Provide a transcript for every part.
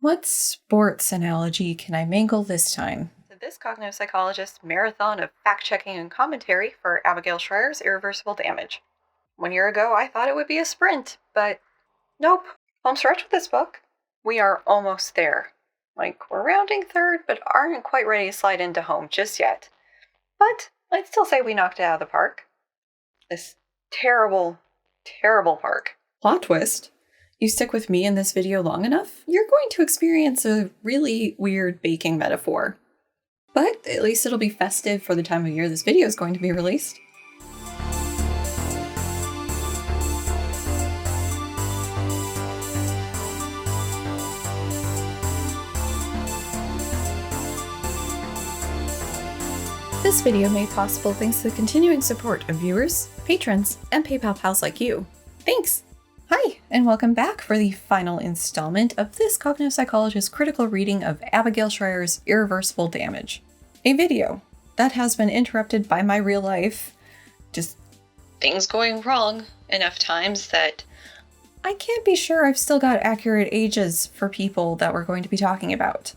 What sports analogy can I mangle this time? This cognitive psychologist marathon of fact-checking and commentary for Abigail Shrier's Irreversible Damage. 1 year ago, I thought it would be a sprint, but nope. Home stretch with this book. We are almost there. We're rounding third, but aren't quite ready to slide into home just yet. But I'd still say we knocked it out of the park. This terrible, terrible park. Plot twist. You stick with me in this video long enough, you're going to experience a really weird baking metaphor. But at least it'll be festive for the time of year this video is going to be released. This video made possible thanks to the continuing support of viewers, patrons, and PayPal pals like you. Thanks! Hi, and welcome back for the final installment of this cognitive psychologist critical reading of Abigail Shrier's Irreversible Damage. A video that has been interrupted by my real life, just things going wrong enough times that I can't be sure I've still got accurate ages for people that we're going to be talking about.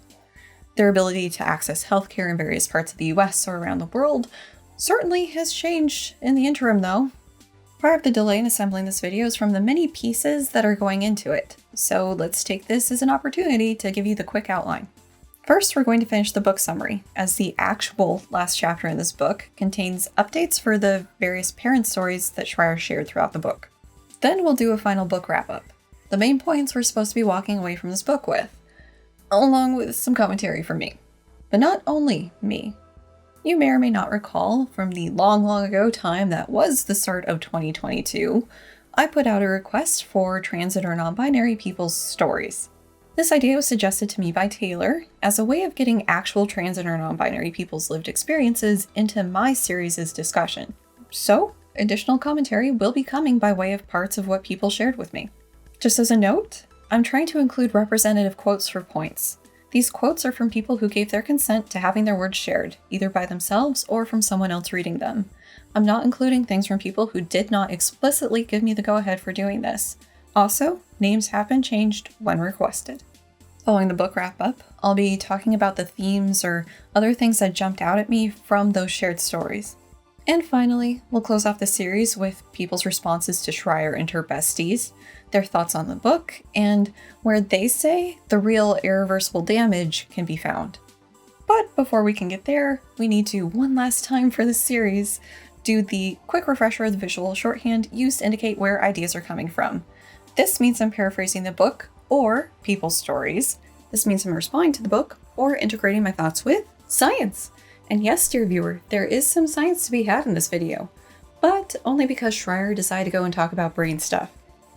Their ability to access healthcare in various parts of the US or around the world certainly has changed in the interim though. Part of the delay in assembling this video is from the many pieces that are going into it, so let's take this as an opportunity to give you the quick outline. First, we're going to finish the book summary, as the actual last chapter in this book contains updates for the various parent stories that Shrier shared throughout the book. Then we'll do a final book wrap-up, the main points we're supposed to be walking away from this book with, along with some commentary from me. But not only me. You may or may not recall from the long ago time that was the start of 2022, I put out a request for transit or non-binary people's stories. This idea was suggested to me by Taylor as a way of getting actual transit or non-binary people's lived experiences into my series' discussion. So, additional commentary will be coming by way of parts of what people shared with me. Just as a note, I'm trying to include representative quotes for points. These quotes are from people who gave their consent to having their words shared, either by themselves or from someone else reading them. I'm not including things from people who did not explicitly give me the go-ahead for doing this. Also, names have been changed when requested. Following the book wrap-up, I'll be talking about the themes or other things that jumped out at me from those shared stories. And finally, we'll close off the series with people's responses to Shrier and her besties, their thoughts on the book, and where they say the real irreversible damage can be found. But before we can get there, we need to, one last time for this series, do the quick refresher of the visual shorthand used to indicate where ideas are coming from. This means I'm paraphrasing the book or people's stories. This means I'm responding to the book or integrating my thoughts with science. And yes, dear viewer, there is some science to be had in this video, but only because Shrier decided to go and talk about brain stuff.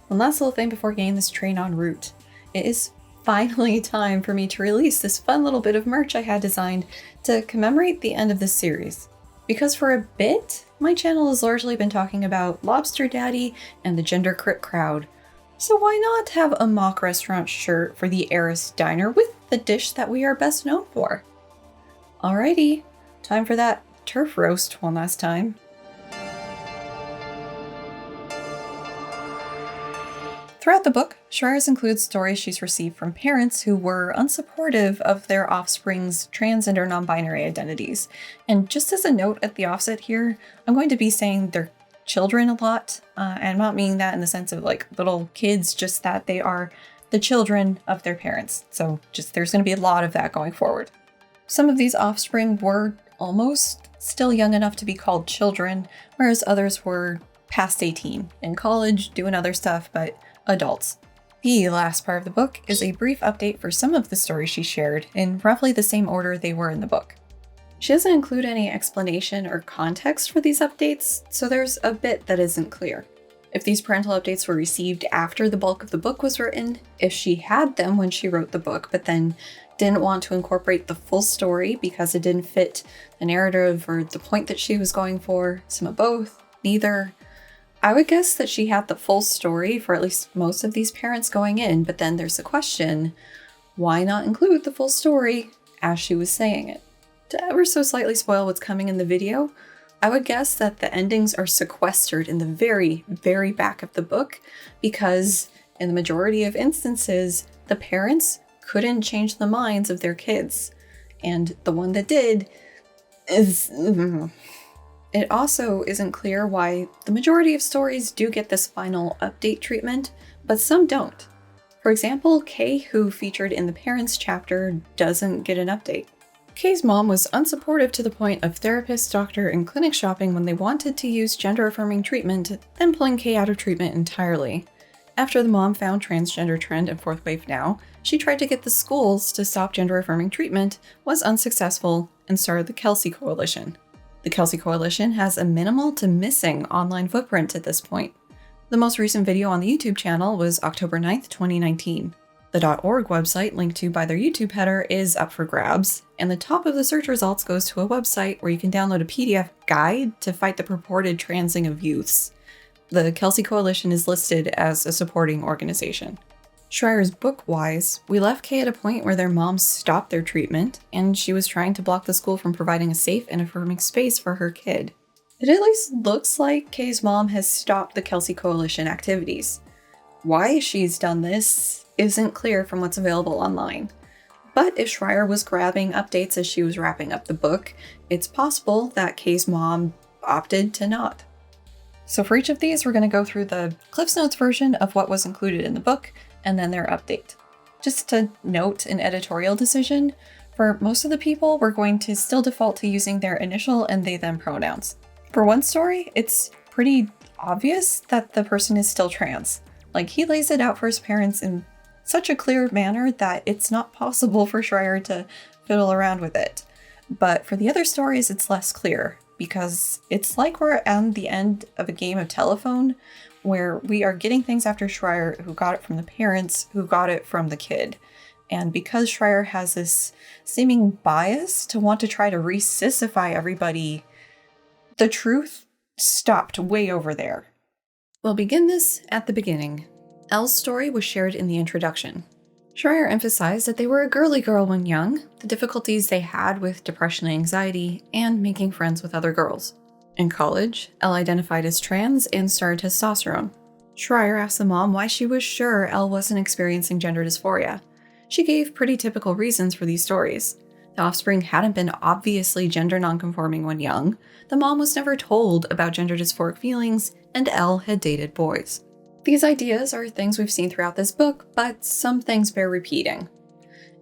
One last little thing before getting this train en route. It is finally time for me to release this fun little bit of merch I had designed to commemorate the end of this series. Because for a bit, my channel has largely been talking about Lobster Daddy and the gender crit crowd. So why not have a mock restaurant shirt for the Eris diner with the dish that we are best known for? Alrighty, time for that turf roast one last time. Throughout the book, Shrier's includes stories she's received from parents who were unsupportive of their offspring's trans and or non-binary identities. And just as a note at the offset here, I'm going to be saying they're children a lot, and I'm not meaning that in the sense of like little kids, just that they are the children of their parents. So just there's going to be a lot of that going forward. Some of these offspring were almost still young enough to be called children, whereas others were past 18, in college, doing other stuff, but adults. The last part of the book is a brief update for some of the stories she shared in roughly the same order they were in the book. She doesn't include any explanation or context for these updates, so there's a bit that isn't clear. If these parental updates were received after the bulk of the book was written, if she had them when she wrote the book, but then didn't want to incorporate the full story because it didn't fit the narrative or the point that she was going for, some of both, neither. I would guess that she had the full story for at least most of these parents going in, but then there's the question, why not include the full story as she was saying it? To ever so slightly spoil what's coming in the video, I would guess that the endings are sequestered in the very, very back of the book because in the majority of instances, the parents couldn't change the minds of their kids. And the one that did is... It also isn't clear why the majority of stories do get this final update treatment, but some don't. For example, Kay, who featured in the Parents chapter, doesn't get an update. Kay's mom was unsupportive to the point of therapist, doctor, and clinic shopping when they wanted to use gender-affirming treatment, then pulling Kay out of treatment entirely. After the mom found Transgender Trend and Fourth Wave Now, she tried to get the schools to stop gender-affirming treatment, was unsuccessful, and started the Kelsey Coalition. The Kelsey Coalition has a minimal to missing online footprint at this point. The most recent video on the YouTube channel was October 9th, 2019. The .org website linked to by their YouTube header is up for grabs, and the top of the search results goes to a website where you can download a PDF guide to fight the purported transing of youths. The Kelsey Coalition is listed as a supporting organization. Shrier's book wise, we left Kay at a point where their mom stopped their treatment, and she was trying to block the school from providing a safe and affirming space for her kid. It at least looks like Kay's mom has stopped the Kelsey Coalition activities. Why she's done this isn't clear from what's available online. But if Shrier was grabbing updates as she was wrapping up the book, it's possible that Kay's mom opted to not. So for each of these, we're going to go through the Cliff's Notes version of what was included in the book, and then their update. Just to note an editorial decision, for most of the people, we're going to still default to using their initial and they/them pronouns. For one story, it's pretty obvious that the person is still trans. Like, he lays it out for his parents in such a clear manner that it's not possible for Shrier to fiddle around with it. But for the other stories, it's less clear, because it's like we're at the end of a game of telephone, where we are getting things after Shrier who got it from the parents, who got it from the kid. And because Shrier has this seeming bias to want to try to resuscify everybody, the truth stopped way over there. We'll begin this at the beginning. Elle's story was shared in the introduction. Shrier emphasized that they were a girly girl when young, the difficulties they had with depression and anxiety, and making friends with other girls. In college, Elle identified as trans and started testosterone. Shrier asked the mom why she was sure Elle wasn't experiencing gender dysphoria. She gave pretty typical reasons for these stories. The offspring hadn't been obviously gender nonconforming when young, the mom was never told about gender dysphoric feelings, and Elle had dated boys. These ideas are things we've seen throughout this book, but some things bear repeating.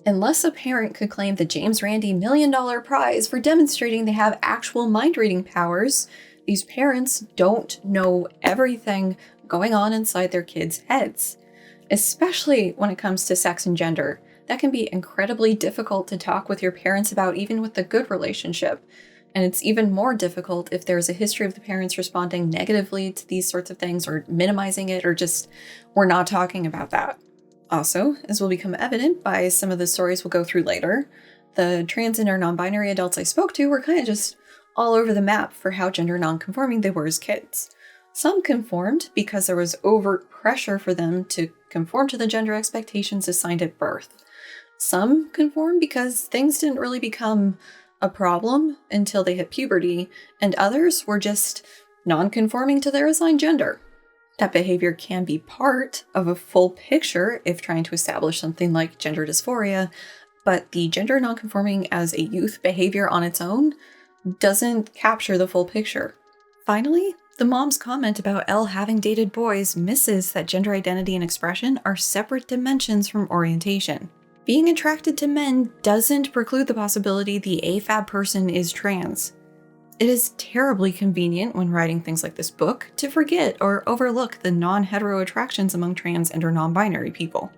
Unless a parent could claim the James Randi $1 Million Prize for demonstrating they have actual mind-reading powers, these parents don't know everything going on inside their kids' heads. Especially when it comes to sex and gender. That can be incredibly difficult to talk with your parents about, even with a good relationship. And it's even more difficult if there's a history of the parents responding negatively to these sorts of things, or minimizing it, or just, we're not talking about that. Also, as will become evident by some of the stories we'll go through later, the trans and or non-binary adults I spoke to were kind of just all over the map for how gender non-conforming they were as kids. Some conformed because there was overt pressure for them to conform to the gender expectations assigned at birth. Some conformed because things didn't really become a problem until they hit puberty, and others were just non-conforming to their assigned gender. That behavior can be part of a full picture if trying to establish something like gender dysphoria, but the gender nonconforming as a youth behavior on its own doesn't capture the full picture. Finally, the mom's comment about Elle having dated boys misses that gender identity and expression are separate dimensions from orientation. Being attracted to men doesn't preclude the possibility the AFAB person is trans. It is terribly convenient when writing things like this book to forget or overlook the non-hetero attractions among trans and or non-binary people.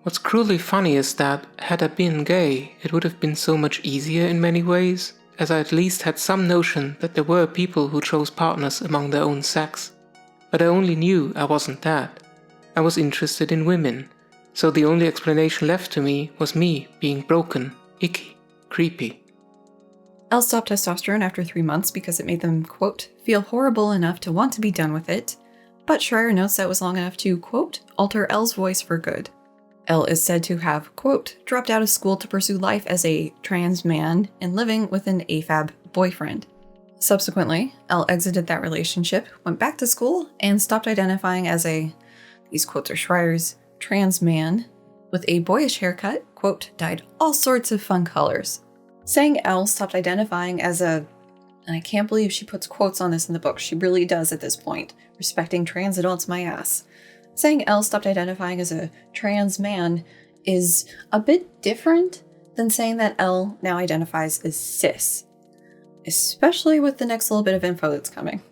What's cruelly funny is that, had I been gay, it would have been so much easier in many ways, as I at least had some notion that there were people who chose partners among their own sex. But I only knew I wasn't that. I was interested in women, so the only explanation left to me was me being broken, icky, creepy. Elle stopped testosterone after 3 months because it made them, quote, feel horrible enough to want to be done with it, but Shrier notes that was long enough to, quote, alter Elle's voice for good. Elle is said to have, quote, dropped out of school to pursue life as a trans man and living with an AFAB boyfriend. Subsequently, Elle exited that relationship, went back to school, and stopped identifying as a, these quotes are Shrier's, trans man with a boyish haircut, quote, dyed all sorts of fun colors. Saying Elle stopped identifying as a, and I can't believe she puts quotes on this in the book, she really does at this point, respecting trans adults my ass. Saying Elle stopped identifying as a trans man is a bit different than saying that Elle now identifies as cis, especially with the next little bit of info that's coming.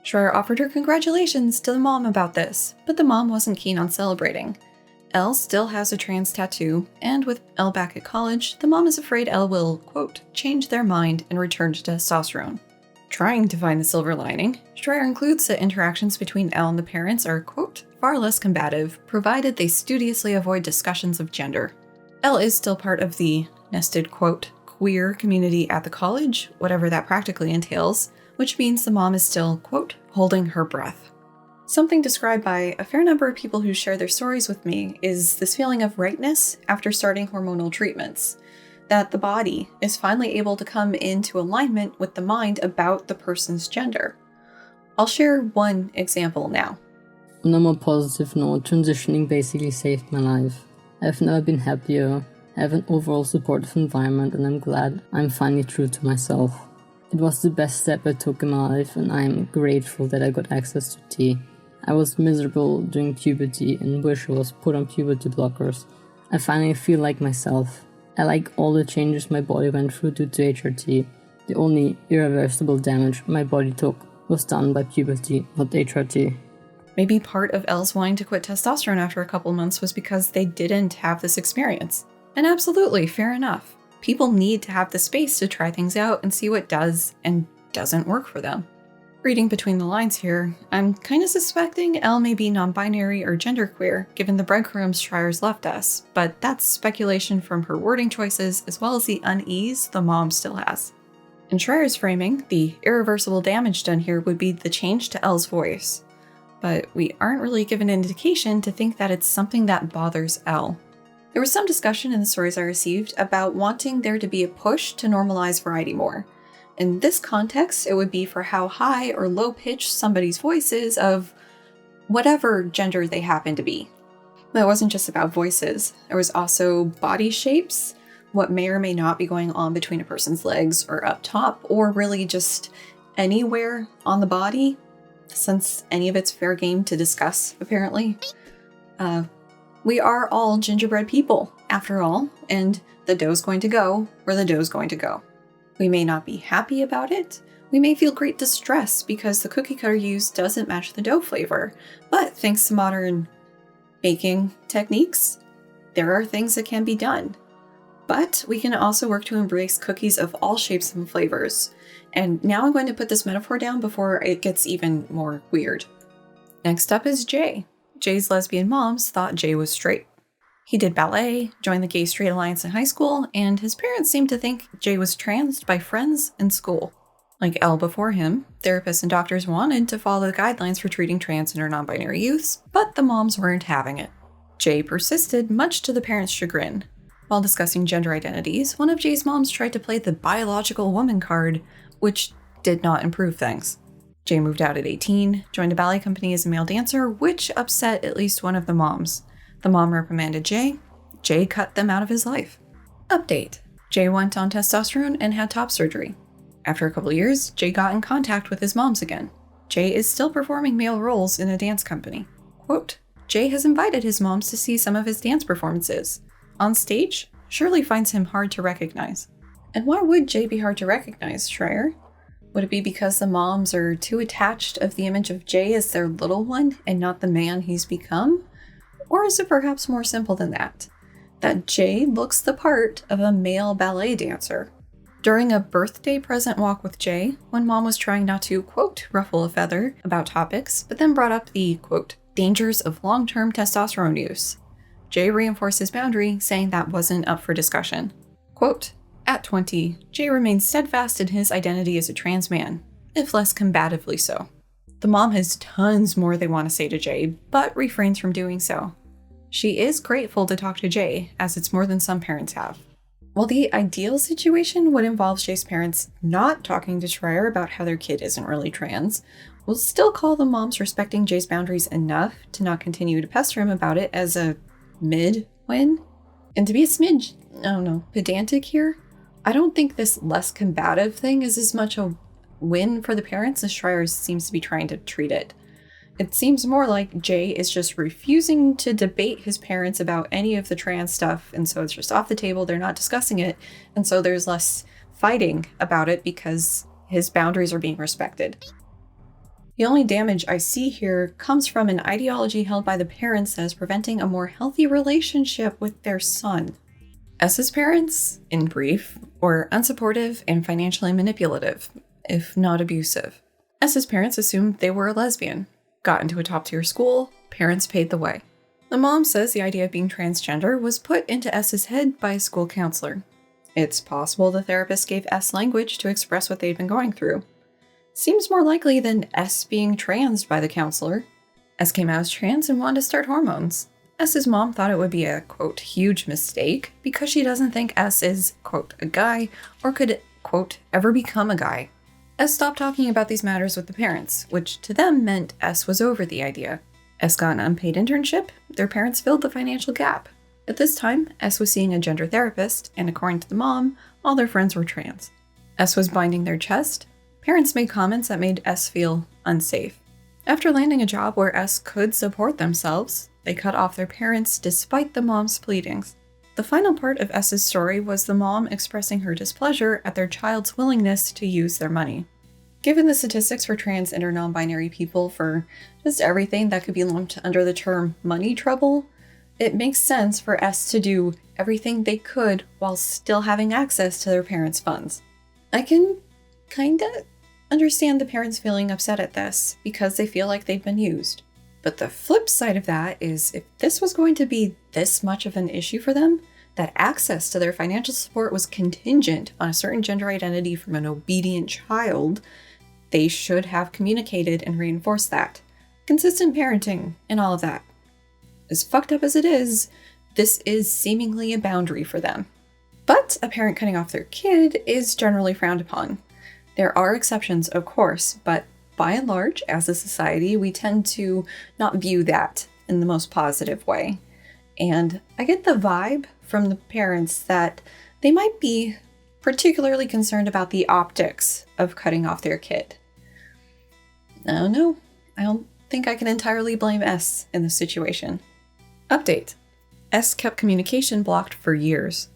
Shrier offered her congratulations to the mom about this, but the mom wasn't keen on celebrating. Elle still has a trans tattoo, and with Elle back at college, the mom is afraid Elle will, quote, change their mind and return to testosterone. Trying to find the silver lining, Shrier includes that interactions between Elle and the parents are, quote, far less combative, provided they studiously avoid discussions of gender. Elle is still part of the nested, quote, queer community at the college, whatever that practically entails, which means the mom is still, quote, holding her breath. Something described by a fair number of people who share their stories with me is this feeling of rightness after starting hormonal treatments, that the body is finally able to come into alignment with the mind about the person's gender. I'll share one example now. On a more positive note, transitioning basically saved my life. I've never been happier, I have an overall supportive environment, and I'm glad I'm finally true to myself. It was the best step I took in my life, and I'm grateful that I got access to tea. I was miserable during puberty and wish I was put on puberty blockers. I finally feel like myself. I like all the changes my body went through due to HRT. The only irreversible damage my body took was done by puberty, not HRT. Maybe part of Elle's wanting to quit testosterone after a couple months was because they didn't have this experience. And absolutely, fair enough. People need to have the space to try things out and see what does and doesn't work for them. Reading between the lines here, I'm kind of suspecting Elle may be non-binary or genderqueer, given the breadcrumbs Shrier's left us, but that's speculation from her wording choices as well as the unease the mom still has. In Shrier's framing, the irreversible damage done here would be the change to Elle's voice, but we aren't really given an indication to think that it's something that bothers Elle. There was some discussion in the stories I received about wanting there to be a push to normalize variety more. In this context, it would be for how high or low pitched somebody's voice is of whatever gender they happen to be. But it wasn't just about voices. There was also body shapes, what may or may not be going on between a person's legs or up top, or really just anywhere on the body, since any of it's fair game to discuss, apparently. We are all gingerbread people, after all, and the dough's going to go where the dough's going to go. We may not be happy about it. We may feel great distress because the cookie cutter used doesn't match the dough flavor. But thanks to modern baking techniques, there are things that can be done. But we can also work to embrace cookies of all shapes and flavors. And now I'm going to put this metaphor down before it gets even more weird. Next up is Jay. Jay's lesbian moms thought Jay was straight. He did ballet, joined the Gay Straight Alliance in high school, and his parents seemed to think Jay was trans by friends in school. Like Elle before him, therapists and doctors wanted to follow the guidelines for treating trans and or non-binary youths, but the moms weren't having it. Jay persisted, much to the parents' chagrin. While discussing gender identities, one of Jay's moms tried to play the biological woman card, which did not improve things. Jay moved out at 18, joined a ballet company as a male dancer, which upset at least one of the moms. The mom reprimanded Jay. Jay cut them out of his life. Update. Jay went on testosterone and had top surgery. After a couple years, Jay got in contact with his moms again. Jay is still performing male roles in a dance company. Quote, Jay has invited his moms to see some of his dance performances. On stage, Shirley finds him hard to recognize. And why would Jay be hard to recognize, Shrier? Would it be because the moms are too attached of the image of Jay as their little one and not the man he's become? Or is it perhaps more simple than that? That Jay looks the part of a male ballet dancer. During a birthday present walk with Jay, when mom was trying not to, quote, ruffle a feather about topics, but then brought up the, quote, dangers of long-term testosterone use, Jay reinforced his boundary, saying that wasn't up for discussion. Quote, at 20, Jay remains steadfast in his identity as a trans man, if less combatively so. The mom has tons more they want to say to Jay, but refrains from doing so. She is grateful to talk to Jay, as it's more than some parents have. While the ideal situation would involve Jay's parents not talking to Shrier about how their kid isn't really trans, we'll still call the moms respecting Jay's boundaries enough to not continue to pester him about it as a mid-win. And to be a smidge, I don't know, pedantic here, I don't think this less combative thing is as much a win for the parents as Shrier seems to be trying to treat it. It seems more like Jay is just refusing to debate his parents about any of the trans stuff, and so it's just off the table, they're not discussing it, and so there's less fighting about it because his boundaries are being respected. The only damage I see here comes from an ideology held by the parents as preventing a more healthy relationship with their son. S's parents, in brief, were unsupportive and financially manipulative, if not abusive. S's parents assumed they were a lesbian, got into a top-tier school, parents paid the way. The mom says the idea of being transgender was put into S's head by a school counselor. It's possible the therapist gave S language to express what they'd been going through. Seems more likely than S being transed by the counselor. S came out as trans and wanted to start hormones. S's mom thought it would be a, quote, huge mistake because she doesn't think S is, quote, a guy or could, quote, ever become a guy. S stopped talking about these matters with the parents, which to them meant S was over the idea. S got an unpaid internship, their parents filled the financial gap. At this time, S was seeing a gender therapist, and according to the mom, all their friends were trans. S was binding their chest. Parents made comments that made S feel unsafe. After landing a job where S could support themselves, they cut off their parents despite the mom's pleadings. The final part of S's story was the mom expressing her displeasure at their child's willingness to use their money. Given the statistics for trans and or non-binary people for just everything that could be lumped under the term money trouble, it makes sense for S to do everything they could while still having access to their parents' funds. I can kinda understand the parents feeling upset at this because they feel like they've been used. But the flip side of that is if this was going to be this much of an issue for them, that access to their financial support was contingent on a certain gender identity from an obedient child, they should have communicated and reinforced that. Consistent parenting and all of that. As fucked up as it is, this is seemingly a boundary for them. But a parent cutting off their kid is generally frowned upon. There are exceptions, of course, but by and large, as a society, we tend to not view that in the most positive way. And I get the vibe from the parents that they might be particularly concerned about the optics of cutting off their kid. I don't know. I don't think I can entirely blame S in this situation. Update. S kept communication blocked for years.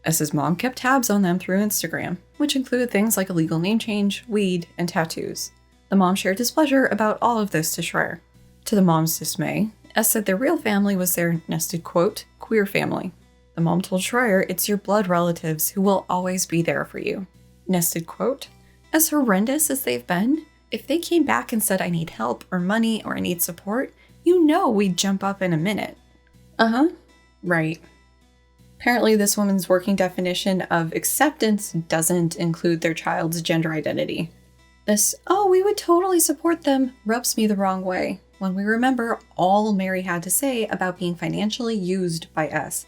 S's mom kept tabs on them through Instagram, which included things like a legal name change, weed, and tattoos. The mom shared displeasure about all of this to Shrier. To the mom's dismay, S said their real family was their nested, quote, queer family. The mom told Shrier it's your blood relatives who will always be there for you. Nested, quote, as horrendous as they've been, if they came back and said I need help or money or I need support, you know we'd jump up in a minute. Right. Apparently this woman's working definition of acceptance doesn't include their child's gender identity. This, oh, we would totally support them, rubs me the wrong way when we remember all Mary had to say about being financially used by S.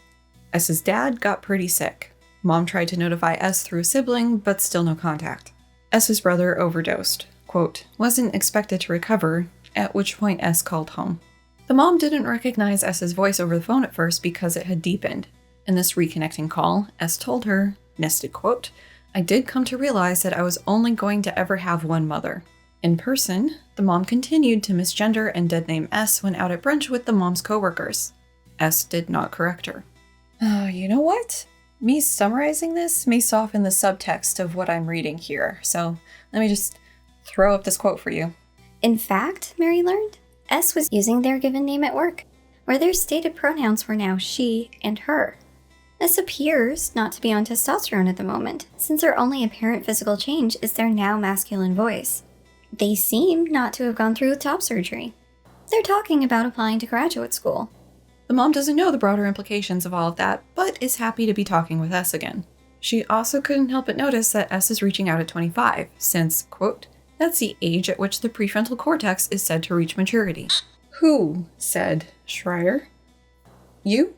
S's dad got pretty sick. Mom tried to notify S through a sibling, but still no contact. S's brother overdosed. Quote, wasn't expected to recover, at which point S called home. The mom didn't recognize S's voice over the phone at first because it had deepened. In this reconnecting call, S told her, nested quote, I did come to realize that I was only going to ever have one mother. In person, the mom continued to misgender and dead name S when out at brunch with the mom's coworkers. S did not correct her. You know what? Me summarizing this may soften the subtext of what I'm reading here, so let me just throw up this quote for you. In fact, Mary learned, S was using their given name at work, where their stated pronouns were now she and her. S appears not to be on testosterone at the moment, since their only apparent physical change is their now masculine voice. They seem not to have gone through top surgery. They're talking about applying to graduate school. The mom doesn't know the broader implications of all of that, but is happy to be talking with S again. She also couldn't help but notice that S is reaching out at 25, since, quote, that's the age at which the prefrontal cortex is said to reach maturity. Who said, Shrier? You?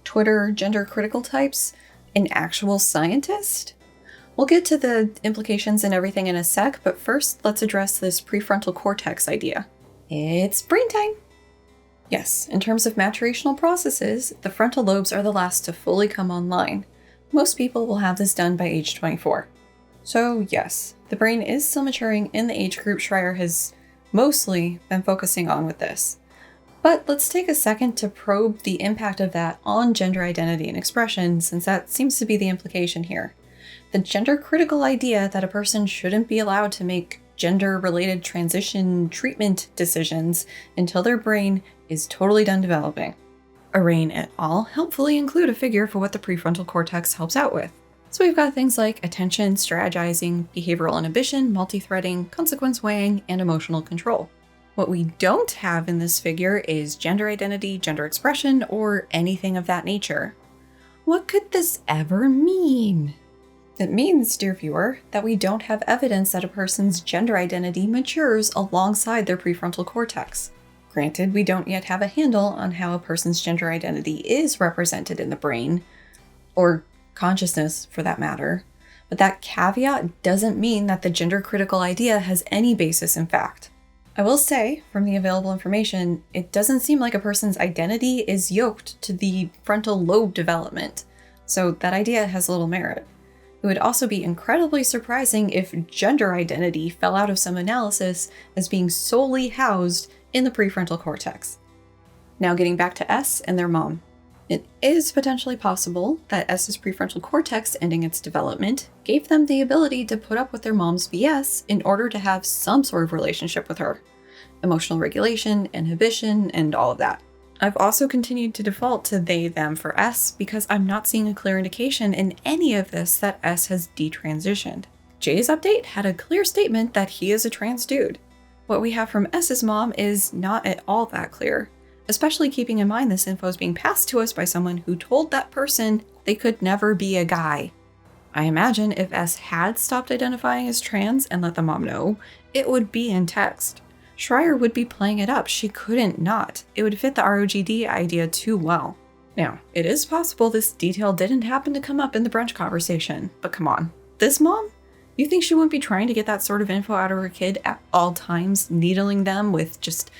Twitter gender critical types? An actual scientist? We'll get to the implications and everything in a sec, but first let's address this prefrontal cortex idea. It's brain time! Yes, in terms of maturational processes, the frontal lobes are the last to fully come online. Most people will have this done by age 24. So yes, the brain is still maturing in the age group Shrier has mostly been focusing on with this. But let's take a second to probe the impact of that on gender identity and expression, since that seems to be the implication here. The gender-critical idea that a person shouldn't be allowed to make gender-related transition treatment decisions until their brain is totally done developing. Arain et al. Helpfully include a figure for what the prefrontal cortex helps out with. So we've got things like attention, strategizing, behavioral inhibition, multi-threading, consequence weighing, and emotional control. What we don't have in this figure is gender identity, gender expression, or anything of that nature. What could this ever mean? It means, dear viewer, that we don't have evidence that a person's gender identity matures alongside their prefrontal cortex. Granted, we don't yet have a handle on how a person's gender identity is represented in the brain, or consciousness for that matter, but that caveat doesn't mean that the gender-critical idea has any basis in fact. I will say, from the available information, it doesn't seem like a person's identity is yoked to the frontal lobe development, so that idea has little merit. It would also be incredibly surprising if gender identity fell out of some analysis as being solely housed in the prefrontal cortex. Now getting back to S and their mom. It is potentially possible that S's prefrontal cortex ending its development gave them the ability to put up with their mom's BS in order to have some sort of relationship with her. Emotional regulation, inhibition, and all of that. I've also continued to default to they, them for S because I'm not seeing a clear indication in any of this that S has detransitioned. J's update had a clear statement that he is a trans dude. What we have from S's mom is not at all that clear, especially keeping in mind this info is being passed to us by someone who told that person they could never be a guy. I imagine if S had stopped identifying as trans and let the mom know, it would be in text. Shrier would be playing it up. She couldn't not. It would fit the ROGD idea too well. Now, it is possible this detail didn't happen to come up in the brunch conversation, but come on. This mom? You think she wouldn't be trying to get that sort of info out of her kid at all times, needling them with just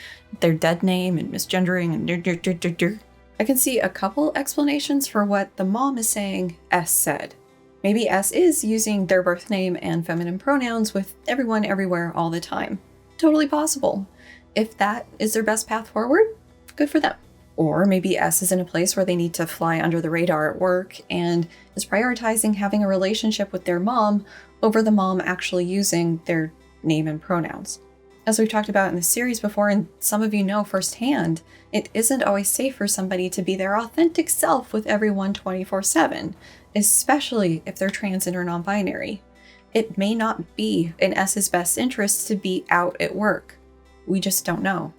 their dead name and misgendering and I can see a couple explanations for what the mom is saying S said. Maybe S is using their birth name and feminine pronouns with everyone everywhere all the time. Totally possible. If that is their best path forward, good for them. Or maybe S is in a place where they need to fly under the radar at work and is prioritizing having a relationship with their mom over the mom actually using their name and pronouns. As we've talked about in the series before, and some of you know firsthand, it isn't always safe for somebody to be their authentic self with everyone 24/7, especially if they're trans and or non-binary. It may not be in S's best interest to be out at work. We just don't know.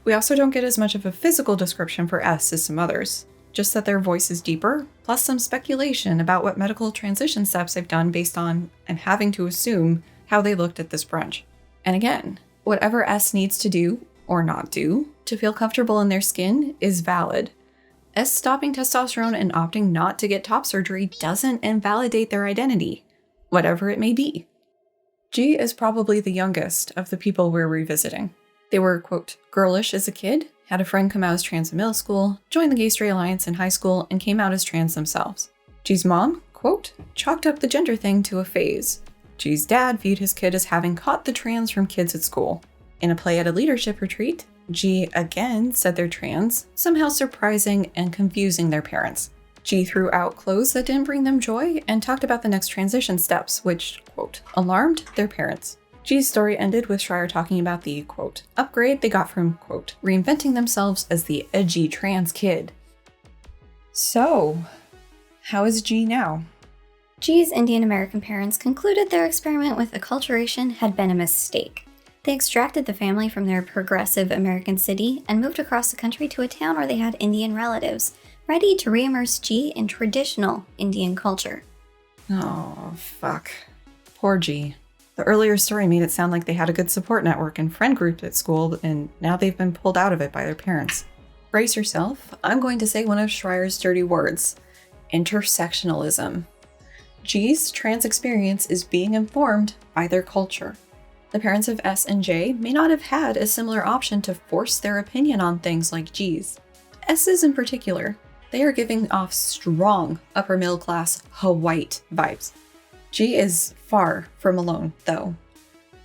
We also don't get as much of a physical description for S as some others, just that their voice is deeper, plus some speculation about what medical transition steps they've done based on, I'm having to assume, how they looked at this brunch. And again, whatever S needs to do, or not do, to feel comfortable in their skin is valid. S stopping testosterone and opting not to get top surgery doesn't invalidate their identity, whatever it may be. G is probably the youngest of the people we're revisiting. They were, quote, girlish as a kid, had a friend come out as trans in middle school, joined the Gay Straight Alliance in high school, and came out as trans themselves. G's mom, quote, chalked up the gender thing to a phase. G's dad viewed his kid as having caught the trans from kids at school. In a play at a leadership retreat, G again said they're trans, somehow surprising and confusing their parents. G threw out clothes that didn't bring them joy and talked about the next transition steps, which, quote, alarmed their parents. G's story ended with Shrier talking about the, quote, upgrade they got from, quote, reinventing themselves as the edgy trans kid. So, how is G now? G's Indian American parents concluded their experiment with acculturation had been a mistake. They extracted the family from their progressive American city and moved across the country to a town where they had Indian relatives, ready to reimmerse G in traditional Indian culture. Oh, fuck. Poor G. The earlier story made it sound like they had a good support network and friend group at school, and now they've been pulled out of it by their parents. Brace yourself. I'm going to say one of Shrier's dirty words. Intersectionalism. G's trans experience is being informed by their culture. The parents of S and J may not have had a similar option to force their opinion on things like G's. S's in particular, they are giving off strong upper middle class white vibes. G is far from alone, though.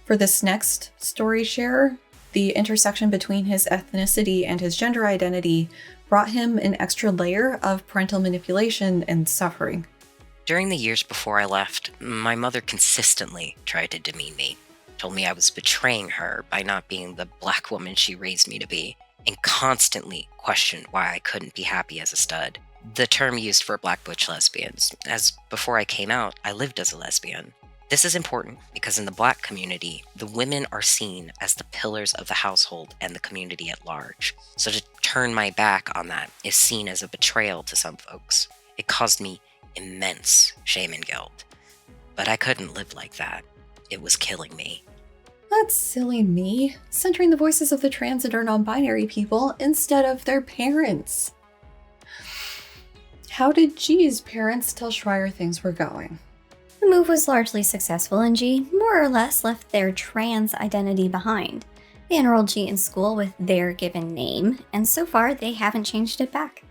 For this next story sharer, the intersection between his ethnicity and his gender identity brought him an extra layer of parental manipulation and suffering. During the years before I left, my mother consistently tried to demean me, told me I was betraying her by not being the black woman she raised me to be, and constantly questioned why I couldn't be happy as a stud. The term used for black butch lesbians, as before I came out, I lived as a lesbian. This is important because in the black community, the women are seen as the pillars of the household and the community at large. So to turn my back on that is seen as a betrayal to some folks. It caused me immense shame and guilt. But I couldn't live like that. It was killing me. That's silly me, centering the voices of the trans and or non-binary people instead of their parents. How did G's parents tell Shrier things were going? The move was largely successful, and G more or less left their trans identity behind. They enrolled G in school with their given name, and so far they haven't changed it back.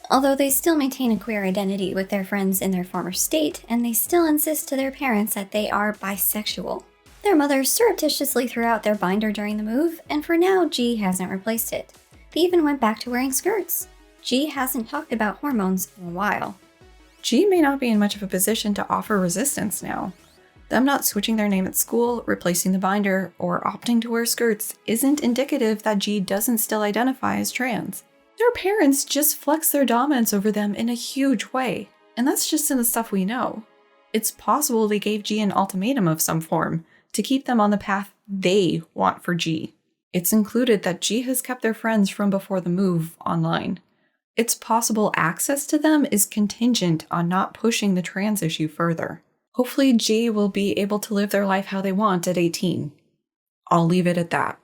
Although they still maintain a queer identity with their friends in their former state, and they still insist to their parents that they are bisexual. Their mother surreptitiously threw out their binder during the move, and for now G hasn't replaced it. They even went back to wearing skirts. G hasn't talked about hormones in a while. G may not be in much of a position to offer resistance now. Them not switching their name at school, replacing the binder, or opting to wear skirts isn't indicative that G doesn't still identify as trans. Their parents just flex their dominance over them in a huge way, and that's just in the stuff we know. It's possible they gave G an ultimatum of some form to keep them on the path they want for G. It's included that G has kept their friends from before the move online. It's possible access to them is contingent on not pushing the trans issue further. Hopefully G will be able to live their life how they want at 18. I'll leave it at that.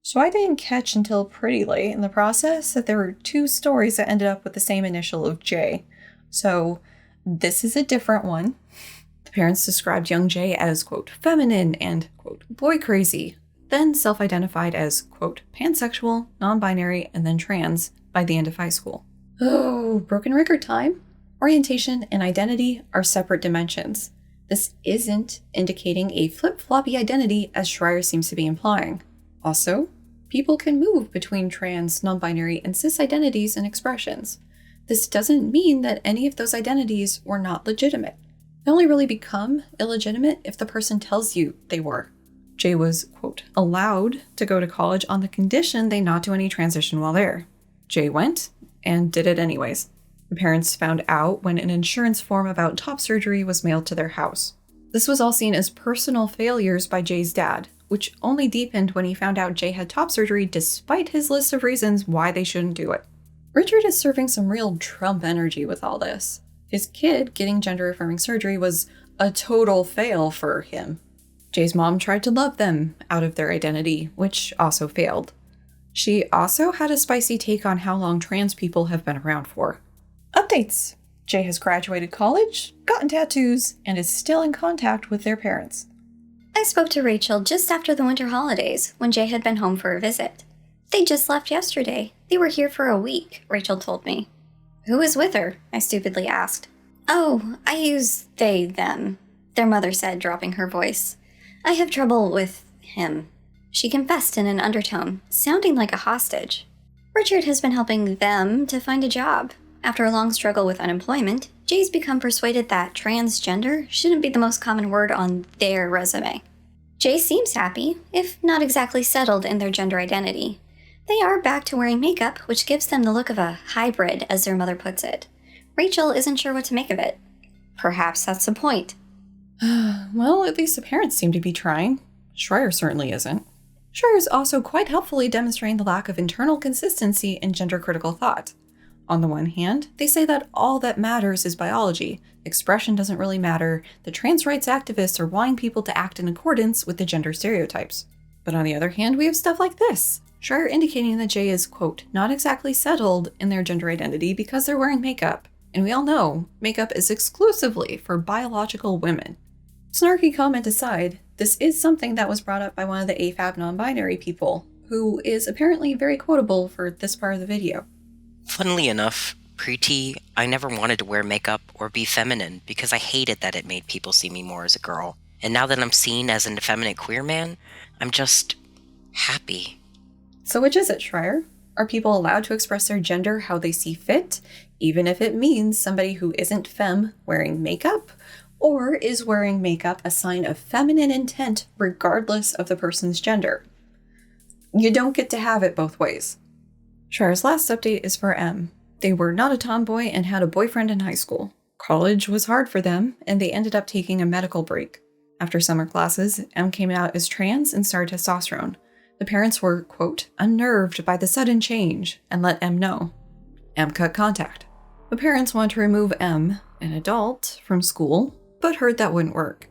So I didn't catch until pretty late in the process that there were 2 stories that ended up with the same initial of J. So this is a different one. The parents described young J as, quote, feminine and, quote, boy crazy, then self-identified as, quote, pansexual, non-binary, and then trans by the end of high school. Oh, broken record time. Orientation and identity are separate dimensions. This isn't indicating a flip-floppy identity as Shrier seems to be implying. Also, people can move between trans, non-binary, and cis identities and expressions. This doesn't mean that any of those identities were not legitimate. They only really become illegitimate if the person tells you they were. J was, quote, allowed to go to college on the condition they not do any transition while there. J went and did it anyways. The parents found out when an insurance form about top surgery was mailed to their house. This was all seen as personal failures by J's dad, which only deepened when he found out J had top surgery despite his list of reasons why they shouldn't do it. Richard is serving some real Trump energy with all this. His kid getting gender-affirming surgery was a total fail for him. Jay's mom tried to love them out of their identity, which also failed. She also had a spicy take on how long trans people have been around for. Updates. Jay has graduated college, gotten tattoos, and is still in contact with their parents. I spoke to Rachel just after the winter holidays, when Jay had been home for a visit. They just left yesterday. They were here for a week, Rachel told me. Who was with her? I stupidly asked. Oh, I use they, them, their mother said, dropping her voice. I have trouble with him. She confessed in an undertone, sounding like a hostage. Richard has been helping them to find a job. After a long struggle with unemployment, Jay's become persuaded that transgender shouldn't be the most common word on their resume. Jay seems happy, if not exactly settled in their gender identity. They are back to wearing makeup, which gives them the look of a hybrid, as their mother puts it. Rachel isn't sure what to make of it. Perhaps that's the point. Well, at least the parents seem to be trying. Shrier certainly isn't. Shrier is also quite helpfully demonstrating the lack of internal consistency in gender-critical thought. On the one hand, they say that all that matters is biology. Expression doesn't really matter. The trans rights activists are wanting people to act in accordance with the gender stereotypes. But on the other hand, we have stuff like this. Shrier indicating that Jay is, quote, not exactly settled in their gender identity because they're wearing makeup. And we all know makeup is exclusively for biological women. Snarky comment aside, this is something that was brought up by one of the AFAB non-binary people, who is apparently very quotable for this part of the video. Funnily enough, pre-T, I never wanted to wear makeup or be feminine because I hated that it made people see me more as a girl. And now that I'm seen as an effeminate queer man, I'm just happy. So which is it, Shrier? Are people allowed to express their gender how they see fit, even if it means somebody who isn't femme wearing makeup? Or is wearing makeup a sign of feminine intent regardless of the person's gender? You don't get to have it both ways. Shrier's last update is for M. They were not a tomboy and had a boyfriend in high school. College was hard for them, and they ended up taking a medical break. After summer classes, M came out as trans and started testosterone. The parents were, quote, unnerved by the sudden change and let M know. M cut contact. The parents wanted to remove M, an adult, from school, but heard that wouldn't work.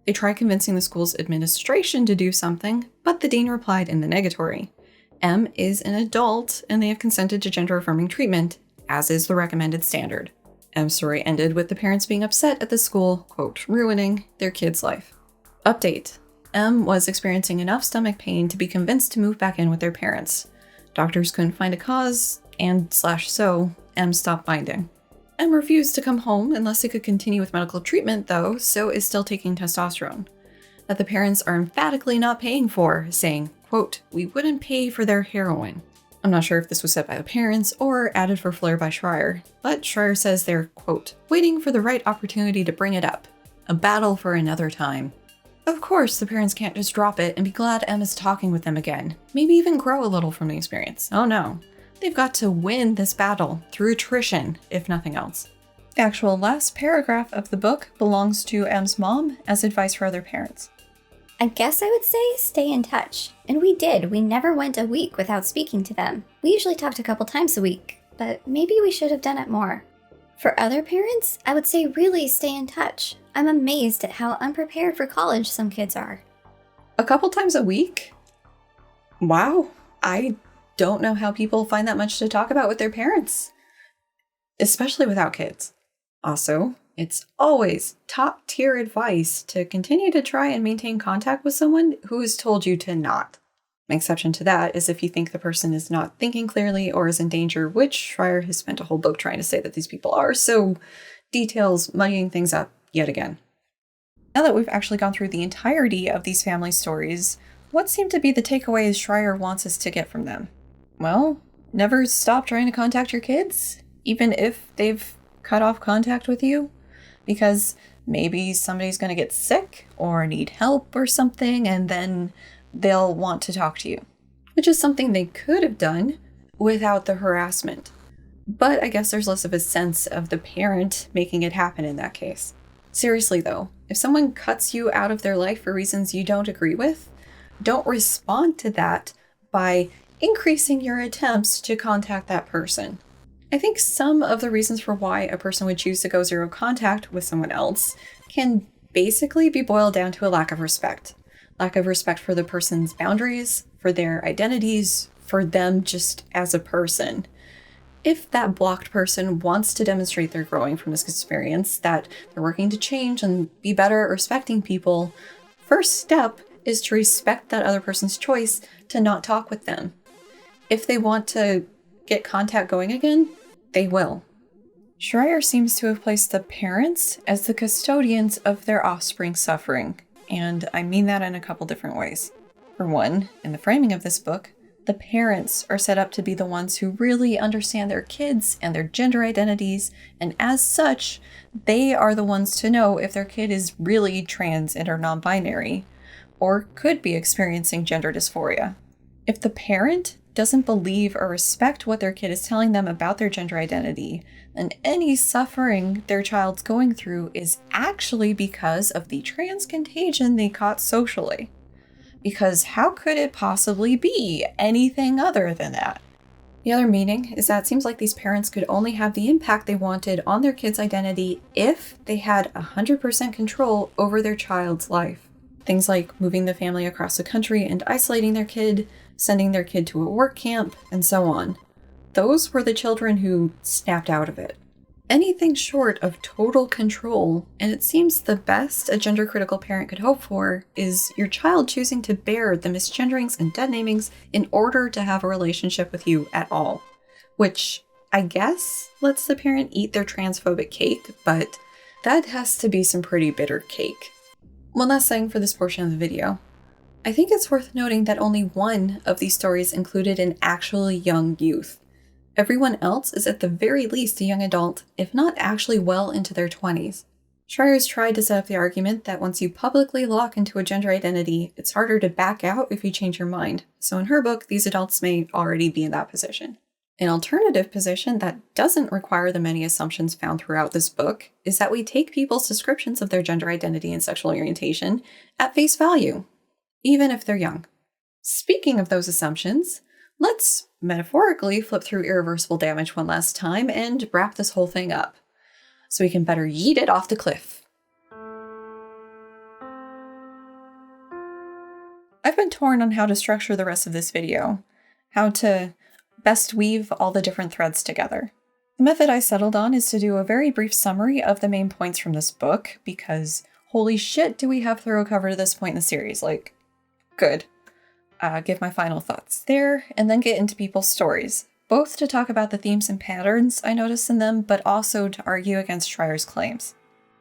They tried convincing the school's administration to do something, but the dean replied in the negatory. M is an adult, and they have consented to gender-affirming treatment, as is the recommended standard. M's story ended with the parents being upset at the school, quote, ruining their kid's life. Update. M was experiencing enough stomach pain to be convinced to move back in with their parents. Doctors couldn't find a cause, and so M stopped binding. M refused to come home unless he could continue with medical treatment, though, so is still taking testosterone. That the parents are emphatically not paying for, saying, quote, we wouldn't pay for their heroin. I'm not sure if this was said by the parents or added for flair by Shrier, but Shrier says they're, quote, waiting for the right opportunity to bring it up. A battle for another time. Of course, the parents can't just drop it and be glad M is talking with them again. Maybe even grow a little from the experience. Oh no. They've got to win this battle through attrition, if nothing else. The actual last paragraph of the book belongs to M's mom as advice for other parents. I guess I would say stay in touch. And we did. We never went a week without speaking to them. We usually talked a couple times a week, but maybe we should have done it more. For other parents, I would say really stay in touch. I'm amazed at how unprepared for college some kids are. A couple times a week? Wow. I don't know how people find that much to talk about with their parents, especially without kids. Also, it's always top tier advice to continue to try and maintain contact with someone who has told you to not. An exception to that is if you think the person is not thinking clearly or is in danger, which Shrier has spent a whole book trying to say that these people are, so details muddying things up yet again. Now that we've actually gone through the entirety of these family stories, what seem to be the takeaways Shrier wants us to get from them? Well, never stop trying to contact your kids, even if they've cut off contact with you, because maybe somebody's going to get sick or need help or something, and then they'll want to talk to you, which is something they could have done without the harassment. But I guess there's less of a sense of the parent making it happen in that case. Seriously though, if someone cuts you out of their life for reasons you don't agree with, don't respond to that by increasing your attempts to contact that person. I think some of the reasons for why a person would choose to go zero contact with someone else can basically be boiled down to a lack of respect. Lack of respect for the person's boundaries, for their identities, for them just as a person. If that blocked person wants to demonstrate they're growing from this experience, that they're working to change and be better at respecting people, first step is to respect that other person's choice to not talk with them. If they want to get contact going again, they will. Shrier seems to have placed the parents as the custodians of their offspring's suffering, and I mean that in a couple different ways. For one, in the framing of this book, the parents are set up to be the ones who really understand their kids and their gender identities, and as such, they are the ones to know if their kid is really trans and or non-binary, or could be experiencing gender dysphoria. If the parent doesn't believe or respect what their kid is telling them about their gender identity, then any suffering their child's going through is actually because of the trans contagion they caught socially. Because how could it possibly be anything other than that? The other meaning is that it seems like these parents could only have the impact they wanted on their kid's identity if they had 100% control over their child's life. Things like moving the family across the country and isolating their kid, sending their kid to a work camp, and so on. Those were the children who snapped out of it. anything short of total control, and it seems the best a gender-critical parent could hope for is your child choosing to bear the misgenderings and dead namings in order to have a relationship with you at all. Which, I guess, lets the parent eat their transphobic cake, but that has to be some pretty bitter cake. One last thing for this portion of the video. I think it's worth noting that only one of these stories included an actually young youth. Everyone else is at the very least a young adult, if not actually well into their 20s. Shrier has tried to set up the argument that once you publicly lock into a gender identity, it's harder to back out if you change your mind. So in her book, these adults may already be in that position. An alternative position that doesn't require the many assumptions found throughout this book is that we take people's descriptions of their gender identity and sexual orientation at face value, even if they're young. Speaking of those assumptions, let's metaphorically flip through Irreversible Damage one last time and wrap this whole thing up, so we can better yeet it off the cliff. I've been torn on how to structure the rest of this video, how to best weave all the different threads together. The method I settled on is to do a very brief summary of the main points from this book, because holy shit do we have thorough cover to this point in the series, good. Give my final thoughts there, and then get into people's stories, both to talk about the themes and patterns I noticed in them, but also to argue against Shrier's claims.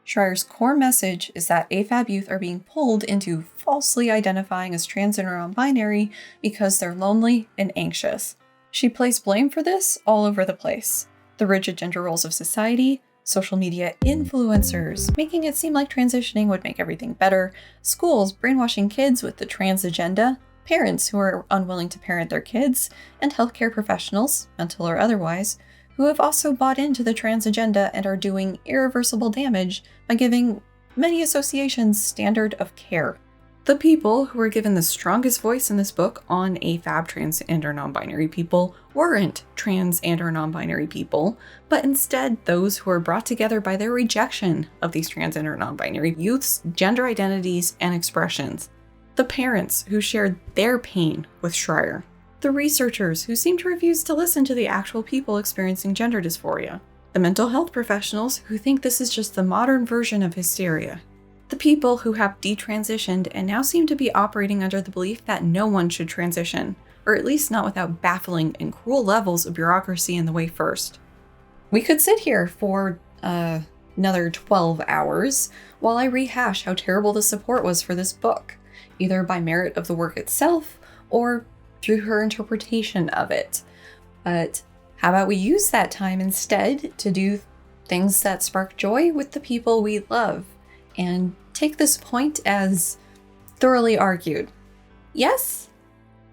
Shrier's core message is that AFAB youth are being pulled into falsely identifying as trans and non-binary because they're lonely and anxious. She placed blame for this all over the place. The rigid gender roles of society, social media influencers making it seem like transitioning would make everything better, schools brainwashing kids with the trans agenda, parents who are unwilling to parent their kids, and healthcare professionals, mental or otherwise, who have also bought into the trans agenda and are doing irreversible damage by giving many associations standard of care. The people who were given the strongest voice in this book on AFAB trans and or non-binary people weren't trans and or non-binary people, but instead those who were brought together by their rejection of these trans and or non-binary youths' gender identities and expressions. The parents who shared their pain with Shrier. The researchers who seemed to refuse to listen to the actual people experiencing gender dysphoria. The mental health professionals who think this is just the modern version of hysteria. The people who have detransitioned and now seem to be operating under the belief that no one should transition, or at least not without baffling and cruel levels of bureaucracy in the way first. We could sit here for another 12 hours while I rehash how terrible the support was for this book, either by merit of the work itself or through her interpretation of it. But how about we use that time instead to do things that spark joy with the people we love, and take this point as thoroughly argued. Yes?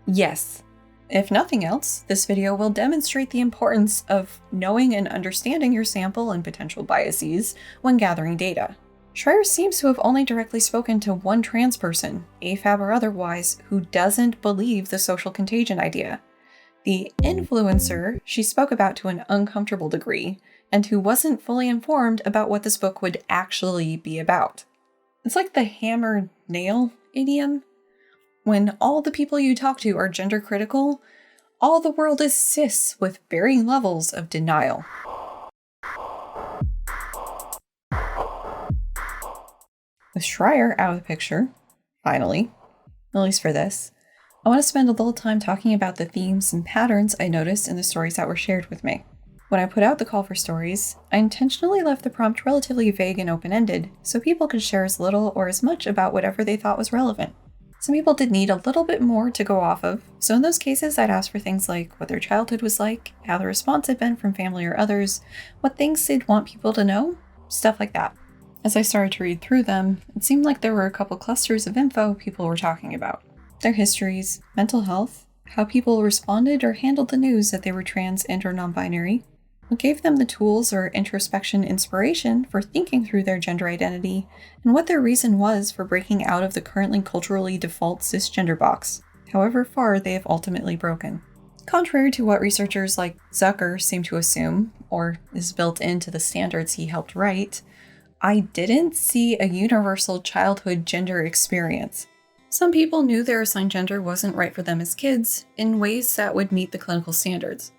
Yes. If nothing else, this video will demonstrate the importance of knowing and understanding your sample and potential biases when gathering data. Shrier seems to have only directly spoken to one trans person, AFAB or otherwise, who doesn't believe the social contagion idea. The influencer she spoke about to an uncomfortable degree, and who wasn't fully informed about what this book would actually be about. It's like the hammer-nail idiom. When all the people you talk to are gender critical, all the world is cis with varying levels of denial. With Shrier out of the picture, finally, at least for this, I want to spend a little time talking about the themes and patterns I noticed in the stories that were shared with me. When I put out the call for stories, I intentionally left the prompt relatively vague and open-ended, so people could share as little or as much about whatever they thought was relevant. Some people did need a little bit more to go off of, so in those cases I'd ask for things like what their childhood was like, how the response had been from family or others, what things they'd want people to know, stuff like that. As I started to read through them, it seemed like there were a couple clusters of info people were talking about. Their histories, mental health, how people responded or handled the news that they were trans and or non-binary, what gave them the tools or introspection inspiration for thinking through their gender identity, and what their reason was for breaking out of the currently culturally default cisgender box, however far they have ultimately broken. Contrary to what researchers like Zucker seem to assume, or is built into the standards he helped write, I didn't see a universal childhood gender experience. Some people knew their assigned gender wasn't right for them as kids in ways that would meet the clinical standards.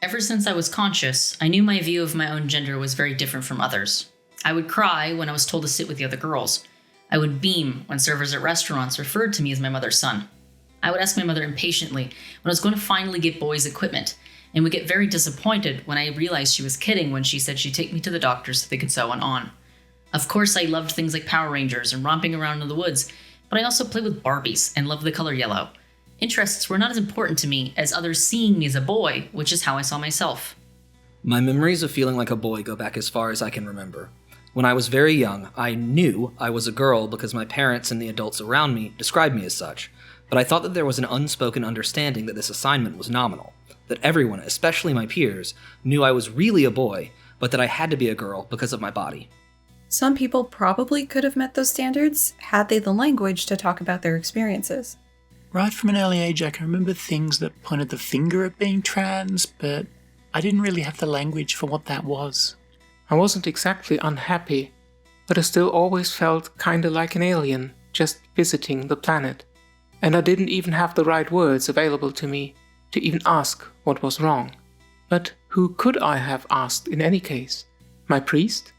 Ever since I was conscious, I knew my view of my own gender was very different from others. I would cry when I was told to sit with the other girls. I would beam when servers at restaurants referred to me as my mother's son. I would ask my mother impatiently when I was going to finally get boys equipment, and would get very disappointed when I realized she was kidding when she said she'd take me to the doctor so they could sew one on. Of course, I loved things like Power Rangers and romping around in the woods, but I also played with Barbies and loved the color yellow. Interests were not as important to me as others seeing me as a boy, which is how I saw myself. My memories of feeling like a boy go back as far as I can remember. When I was very young, I knew I was a girl because my parents and the adults around me described me as such, but I thought that there was an unspoken understanding that this assignment was nominal, that everyone, especially my peers, knew I was really a boy, but that I had to be a girl because of my body. Some people probably could have met those standards had they the language to talk about their experiences. Right from an early age, I can remember things that pointed the finger at being trans, but I didn't really have the language for what that was. I wasn't exactly unhappy, but I still always felt kinda like an alien, just visiting the planet. And I didn't even have the right words available to me to even ask what was wrong. But who could I have asked in any case? My priest?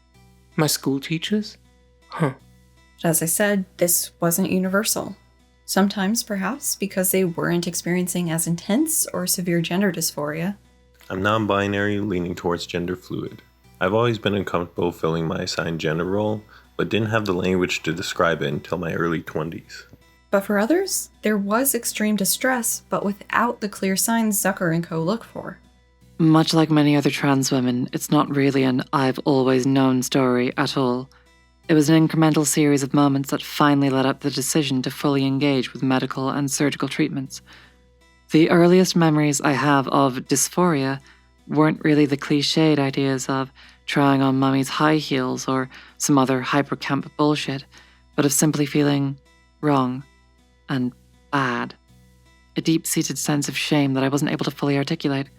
My school teachers? But as I said, this wasn't universal. Sometimes, perhaps, because they weren't experiencing as intense or severe gender dysphoria. I'm non-binary, leaning towards gender fluid. I've always been uncomfortable filling my assigned gender role, but didn't have the language to describe it until my early 20s. But for others, there was extreme distress, but without the clear signs Zucker and co. look for. Much like many other trans women, it's not really an I've always known story at all. It was an incremental series of moments that finally led up the decision to fully engage with medical and surgical treatments. The earliest memories I have of dysphoria weren't really the cliched ideas of trying on mummy's high heels or some other hypercamp bullshit, but of simply feeling wrong and bad. A deep-seated sense of shame that I wasn't able to fully articulate.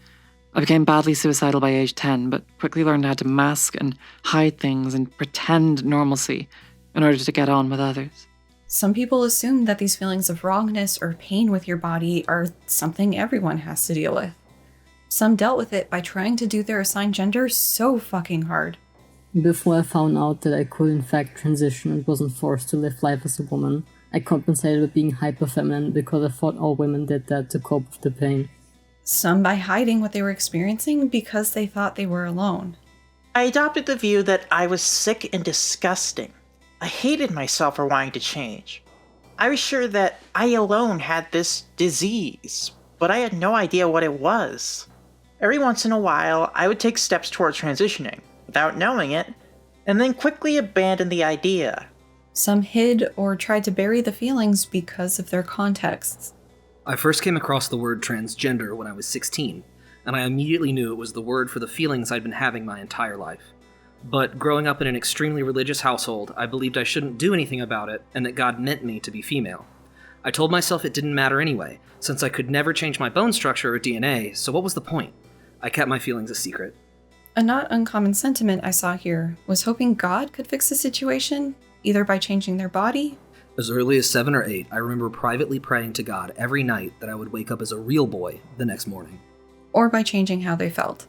I became badly suicidal by age 10, but quickly learned how to mask and hide things and pretend normalcy in order to get on with others. Some people assume that these feelings of wrongness or pain with your body are something everyone has to deal with. Some dealt with it by trying to do their assigned gender so fucking hard. Before I found out that I could in fact transition and wasn't forced to live life as a woman, I compensated with being hyper-feminine because I thought all women did that to cope with the pain. Some by hiding what they were experiencing because they thought they were alone. I adopted the view that I was sick and disgusting. I hated myself for wanting to change. I was sure that I alone had this disease, but I had no idea what it was. Every once in a while, I would take steps towards transitioning, without knowing it, and then quickly abandon the idea. Some hid or tried to bury the feelings because of their contexts. I first came across the word transgender when I was 16, and I immediately knew it was the word for the feelings I'd been having my entire life. But growing up in an extremely religious household, I believed I shouldn't do anything about it, and that God meant me to be female. I told myself it didn't matter anyway, since I could never change my bone structure or DNA, so what was the point? I kept my feelings a secret. A not uncommon sentiment I saw here was hoping God could fix the situation, either by changing their body. As early as 7 or 8, I remember privately praying to God every night that I would wake up as a real boy the next morning. Or by changing how they felt.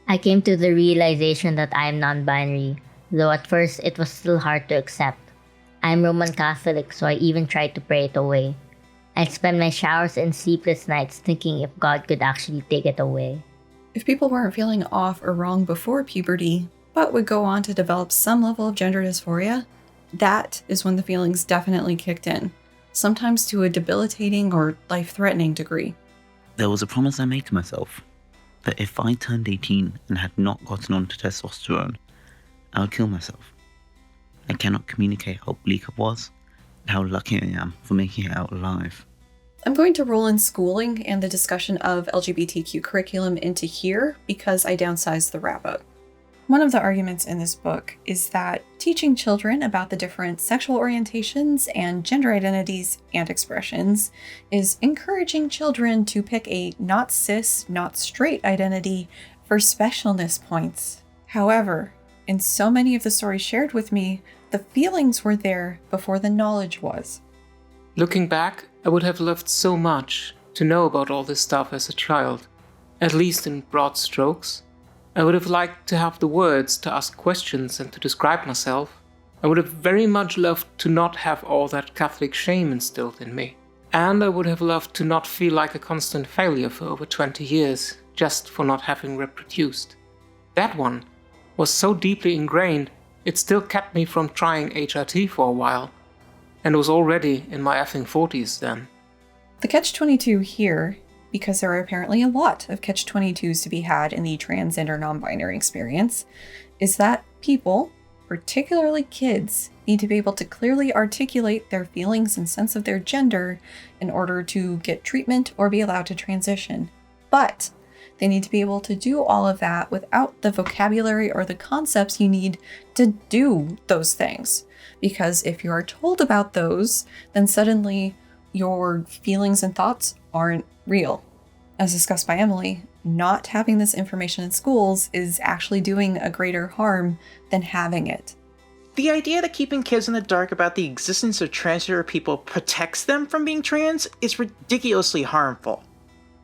I came to the realization that I am non-binary, though at first it was still hard to accept. I'm Roman Catholic, so I even tried to pray it away. I'd spend my showers and sleepless nights thinking if God could actually take it away. If people weren't feeling off or wrong before puberty, but would go on to develop some level of gender dysphoria, that is when the feelings definitely kicked in, sometimes to a debilitating or life-threatening degree. There was a promise I made to myself, that if I turned 18 and had not gotten onto testosterone, I would kill myself. I cannot communicate how bleak it was, and how lucky I am for making it out alive. I'm going to roll in schooling and the discussion of LGBTQ curriculum into here because I downsized the wrap-up. One of the arguments in this book is that teaching children about the different sexual orientations and gender identities and expressions is encouraging children to pick a not cis, not straight identity for specialness points. However, in so many of the stories shared with me, the feelings were there before the knowledge was. Looking back, I would have loved so much to know about all this stuff as a child, at least in broad strokes. I would have liked to have the words to ask questions and to describe myself. I would have very much loved to not have all that Catholic shame instilled in me. And I would have loved to not feel like a constant failure for over 20 years, just for not having reproduced. That one was so deeply ingrained, it still kept me from trying HRT for a while, and was already in my effing 40s then. The catch-22 here, because there are apparently a lot of catch-22s to be had in the transgender non-binary experience, is that people, particularly kids, need to be able to clearly articulate their feelings and sense of their gender in order to get treatment or be allowed to transition. But they need to be able to do all of that without the vocabulary or the concepts you need to do those things. Because if you are told about those, then suddenly your feelings and thoughts aren't real. As discussed by Emily, not having this information in schools is actually doing a greater harm than having it. The idea that keeping kids in the dark about the existence of transgender people protects them from being trans is ridiculously harmful.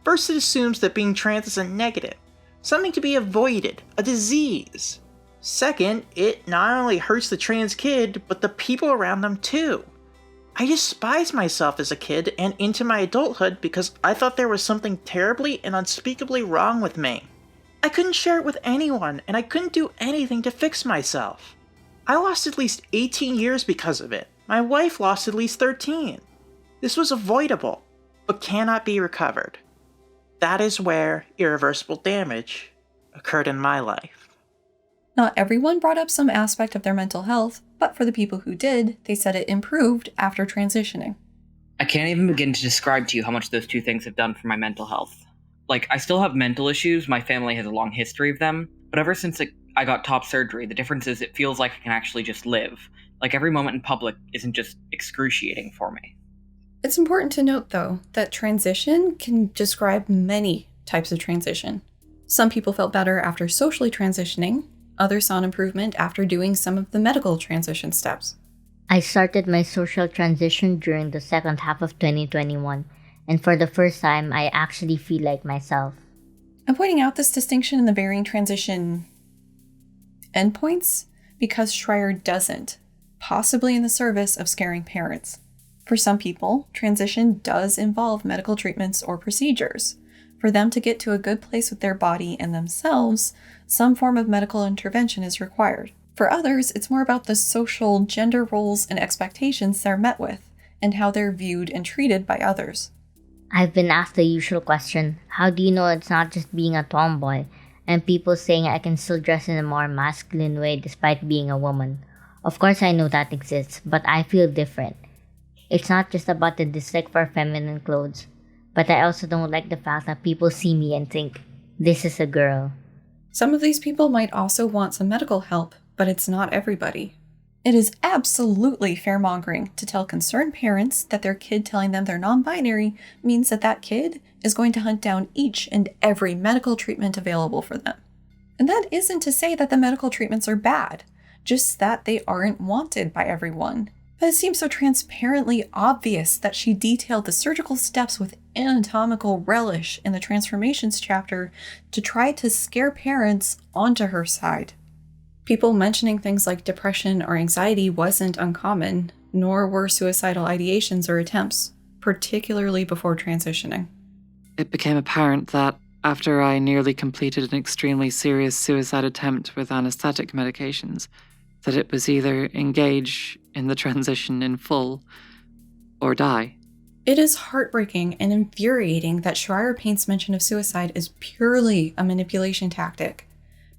First, it assumes that being trans is a negative, something to be avoided, a disease. Second, it not only hurts the trans kid, but the people around them too. I despised myself as a kid and into my adulthood because I thought there was something terribly and unspeakably wrong with me. I couldn't share it with anyone, and I couldn't do anything to fix myself. I lost at least 18 years because of it. My wife lost at least 13. This was avoidable, but cannot be recovered. That is where irreversible damage occurred in my life. Not everyone brought up some aspect of their mental health, but for the people who did, they said it improved after transitioning. I can't even begin to describe to you how much those two things have done for my mental health. Like, I still have mental issues, my family has a long history of them, but ever since I got top surgery, the difference is it feels like I can actually just live. Like, every moment in public isn't just excruciating for me. It's important to note, though, that transition can describe many types of transition. Some people felt better after socially transitioning. Others saw an improvement after doing some of the medical transition steps. I started my social transition during the second half of 2021, and for the first time, I actually feel like myself. I'm pointing out this distinction in the varying transition endpoints because Shrier doesn't, possibly in the service of scaring parents. For some people, transition does involve medical treatments or procedures. For them to get to a good place with their body and themselves, some form of medical intervention is required. For others, it's more about the social gender roles and expectations they're met with, and how they're viewed and treated by others. I've been asked the usual question, how do you know it's not just being a tomboy? And people saying I can still dress in a more masculine way despite being a woman. Of course I know that exists, but I feel different. It's not just about the dislike for feminine clothes, but I also don't like the fact that people see me and think, this is a girl. Some of these people might also want some medical help, but it's not everybody. It is absolutely fear-mongering to tell concerned parents that their kid telling them they're non-binary means that that kid is going to hunt down each and every medical treatment available for them. And that isn't to say that the medical treatments are bad, just that they aren't wanted by everyone. But it seems so transparently obvious that she detailed the surgical steps with anatomical relish in the transformations chapter to try to scare parents onto her side. People mentioning things like depression or anxiety wasn't uncommon, nor were suicidal ideations or attempts, particularly before transitioning. It became apparent that after I nearly completed an extremely serious suicide attempt with anesthetic medications, that it was either engage in the transition in full or die. It is heartbreaking and infuriating that Shrier paints mention of suicide as purely a manipulation tactic.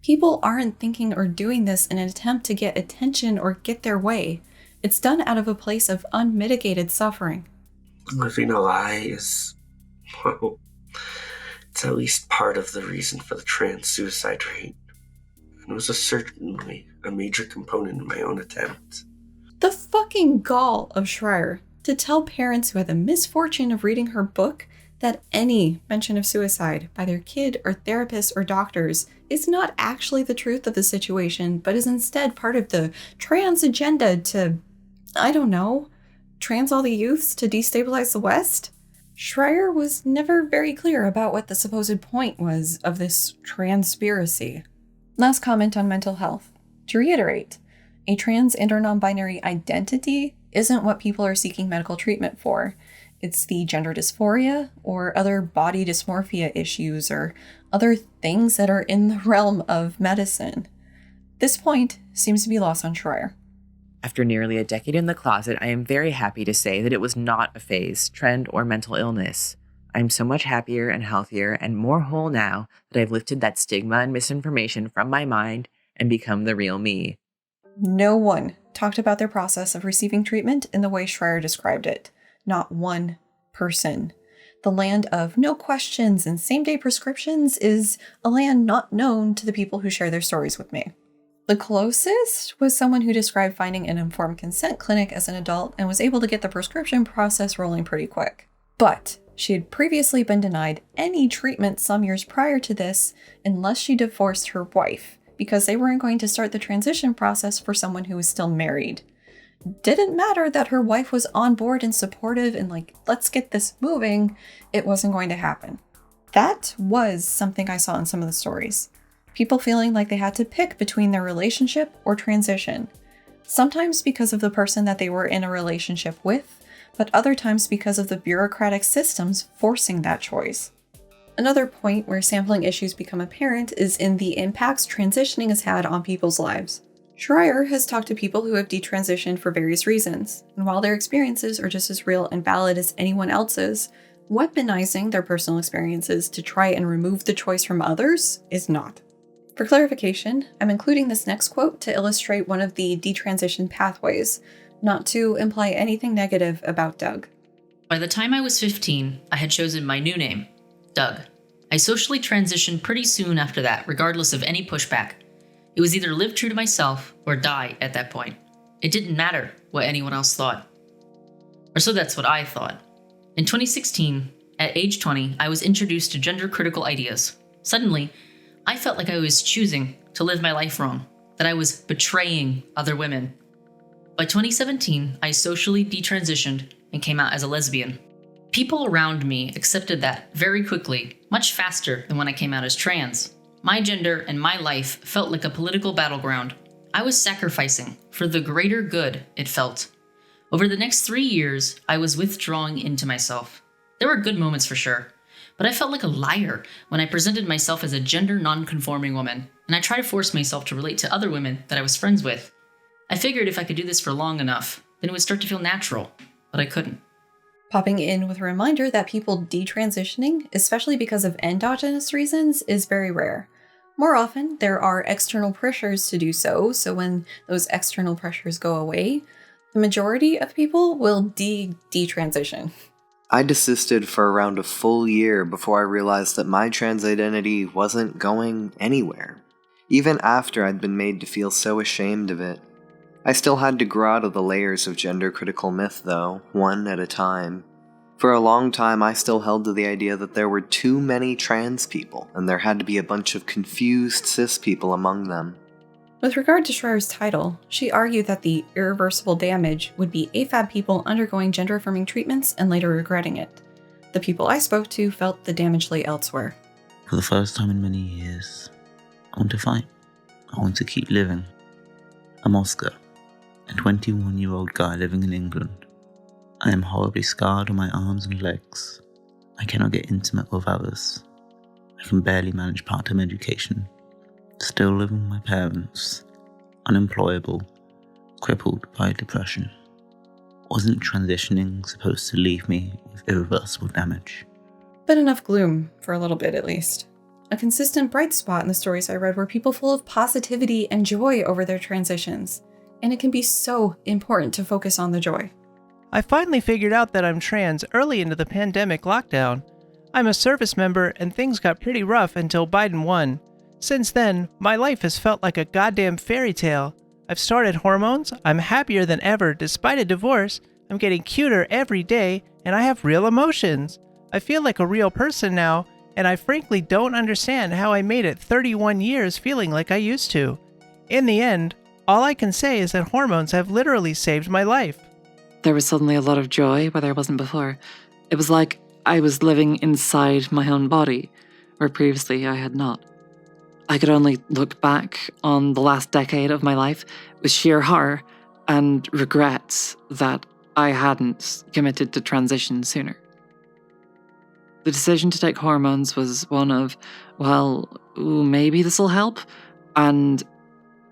People aren't thinking or doing this in an attempt to get attention or get their way. It's done out of a place of unmitigated suffering. Living a lie is, well, it's at least part of the reason for the trans suicide rate. And it was certainly a major component in my own attempt. The fucking gall of Shrier to tell parents who had the misfortune of reading her book that any mention of suicide by their kid or therapist or doctors is not actually the truth of the situation, but is instead part of the trans agenda to, I don't know, trans all the youths to destabilize the West? Shrier was never very clear about what the supposed point was of this transpiracy. Last comment on mental health. To reiterate, a trans and or non-binary identity isn't what people are seeking medical treatment for. It's the gender dysphoria or other body dysmorphia issues or other things that are in the realm of medicine. This point seems to be lost on Shrier. After nearly a decade in the closet, I am very happy to say that it was not a phase, trend, or mental illness. I am so much happier and healthier and more whole now that I've lifted that stigma and misinformation from my mind and become the real me. No one talked about their process of receiving treatment in the way Shrier described it. Not one person. The land of no questions and same-day prescriptions is a land not known to the people who share their stories with me. The closest was someone who described finding an informed consent clinic as an adult and was able to get the prescription process rolling pretty quick. But she had previously been denied any treatment some years prior to this unless she divorced her wife, because they weren't going to start the transition process for someone who was still married. Didn't matter that her wife was on board and supportive and like, let's get this moving, it wasn't going to happen. That was something I saw in some of the stories. People feeling like they had to pick between their relationship or transition. Sometimes because of the person that they were in a relationship with, but other times because of the bureaucratic systems forcing that choice. Another point where sampling issues become apparent is in the impacts transitioning has had on people's lives. Shrier has talked to people who have detransitioned for various reasons, and while their experiences are just as real and valid as anyone else's, weaponizing their personal experiences to try and remove the choice from others is not. For clarification, I'm including this next quote to illustrate one of the detransition pathways, not to imply anything negative about Doug. By the time I was 15, I had chosen my new name, Doug. I socially transitioned pretty soon after that, regardless of any pushback. It was either live true to myself or die at that point. It didn't matter what anyone else thought. Or so that's what I thought. In 2016, at age 20, I was introduced to gender-critical ideas. Suddenly, I felt like I was choosing to live my life wrong, that I was betraying other women. By 2017, I socially detransitioned and came out as a lesbian. People around me accepted that very quickly, much faster than when I came out as trans. My gender and my life felt like a political battleground. I was sacrificing for the greater good, it felt. Over the next 3 years, I was withdrawing into myself. There were good moments for sure, but I felt like a liar when I presented myself as a gender non-conforming woman, and I tried to force myself to relate to other women that I was friends with. I figured if I could do this for long enough, then it would start to feel natural, but I couldn't. Popping in with a reminder that people detransitioning, especially because of endogenous reasons, is very rare. More often, there are external pressures to do so, so when those external pressures go away, the majority of people will detransition. I desisted for around a full year before I realized that my trans identity wasn't going anywhere. Even after I'd been made to feel so ashamed of it. I still had to grow out of the layers of gender-critical myth, though, one at a time. For a long time, I still held to the idea that there were too many trans people, and there had to be a bunch of confused cis people among them. With regard to Shrier's title, she argued that the irreversible damage would be AFAB people undergoing gender-affirming treatments and later regretting it. The people I spoke to felt the damage lay elsewhere. For the first time in many years, I want to fight. I want to keep living. I'm Oscar, a 21-year-old guy living in England. I am horribly scarred on my arms and legs. I cannot get intimate with others. I can barely manage part-time education. Still living with my parents. Unemployable. Crippled by depression. Wasn't transitioning supposed to leave me with irreversible damage? But enough gloom, for a little bit at least. A consistent bright spot in the stories I read were people full of positivity and joy over their transitions. And it can be so important to focus on the joy. I finally figured out that I'm trans early into the pandemic lockdown. I'm a service member and things got pretty rough until Biden won. Since then, my life has felt like a goddamn fairy tale. I've started hormones, I'm happier than ever despite a divorce, I'm getting cuter every day, and I have real emotions. I feel like a real person now, and I frankly don't understand how I made it 31 years feeling like I used to. In the end, all I can say is that hormones have literally saved my life. There was suddenly a lot of joy where there wasn't before. It was like I was living inside my own body, where previously I had not. I could only look back on the last decade of my life with sheer horror and regrets that I hadn't committed to transition sooner. The decision to take hormones was one of, well, maybe this'll help, and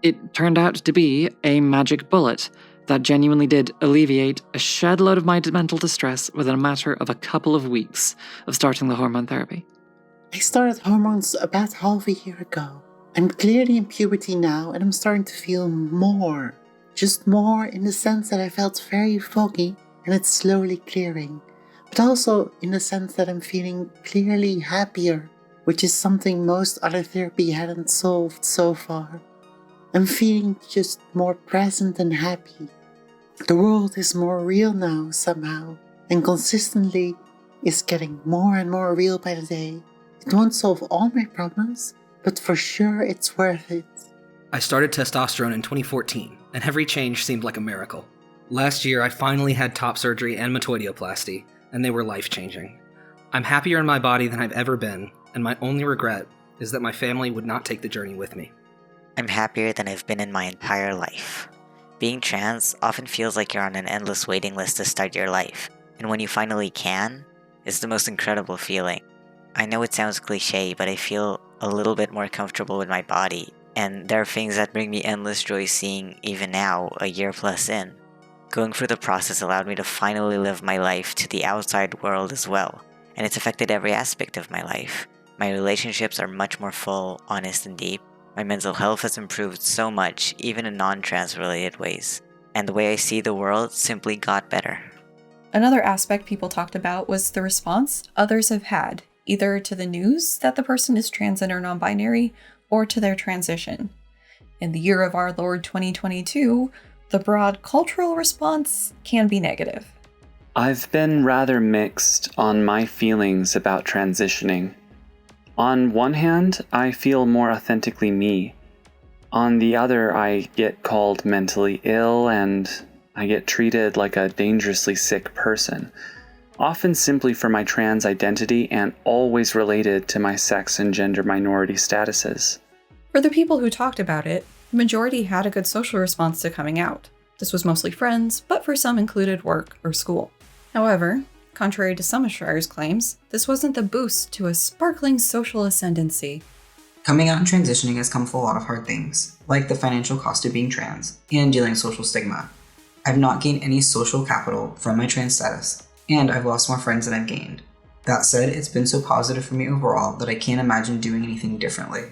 it turned out to be a magic bullet that genuinely did alleviate a shed load of my mental distress within a matter of a couple of weeks of starting the hormone therapy. I started hormones about half a year ago. I'm clearly in puberty now, and I'm starting to feel more. Just more in the sense that I felt very foggy, and it's slowly clearing. But also in the sense that I'm feeling clearly happier, which is something most other therapy hadn't solved so far. I'm feeling just more present and happy. The world is more real now somehow, and consistently is getting more and more real by the day. It won't solve all my problems, but for sure it's worth it. I started testosterone in 2014, and every change seemed like a miracle. Last year, I finally had top surgery and metoidioplasty, and they were life-changing. I'm happier in my body than I've ever been, and my only regret is that my family would not take the journey with me. I'm happier than I've been in my entire life. Being trans often feels like you're on an endless waiting list to start your life, and when you finally can, it's the most incredible feeling. I know it sounds cliche, but I feel a little bit more comfortable with my body, and there are things that bring me endless joy seeing even now, a year plus in. Going through the process allowed me to finally live my life to the outside world as well, and it's affected every aspect of my life. My relationships are much more full, honest, and deep. My mental health has improved so much, even in non-trans related ways, and the way I see the world simply got better. Another aspect people talked about was the response others have had, either to the news that the person is trans and or non-binary, or to their transition. In the year of our Lord 2022, the broad cultural response can be negative. I've been rather mixed on my feelings about transitioning. On one hand, I feel more authentically me. On the other, I get called mentally ill and I get treated like a dangerously sick person, often simply for my trans identity and always related to my sex and gender minority statuses. For the people who talked about it, the majority had a good social response to coming out. This was mostly friends, but for some included work or school. However, contrary to some of Shrier's claims, this wasn't the boost to a sparkling social ascendancy. Coming out and transitioning has come with a lot of hard things, like the financial cost of being trans, and dealing with social stigma. I've not gained any social capital from my trans status, and I've lost more friends than I've gained. That said, it's been so positive for me overall that I can't imagine doing anything differently.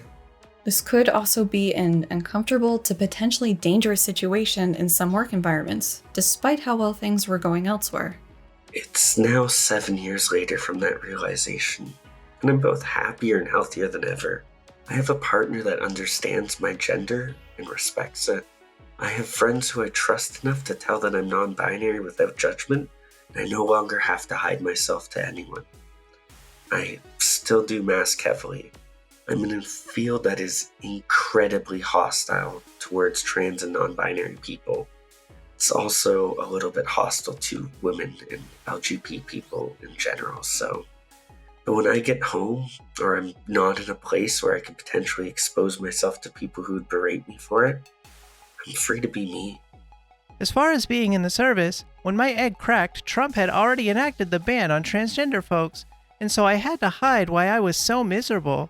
This could also be an uncomfortable to potentially dangerous situation in some work environments, despite how well things were going elsewhere. It's now 7 years later from that realization, and I'm both happier and healthier than ever. I have a partner that understands my gender and respects it. I have friends who I trust enough to tell that I'm non-binary without judgment, and I no longer have to hide myself to anyone. I still do mask heavily. I'm in a field that is incredibly hostile towards trans and non-binary people. It's also a little bit hostile to women and LGBT people in general, But when I get home, or I'm not in a place where I can potentially expose myself to people who would berate me for it, I'm free to be me. As far as being in the service, when my egg cracked, Trump had already enacted the ban on transgender folks, and so I had to hide why I was so miserable.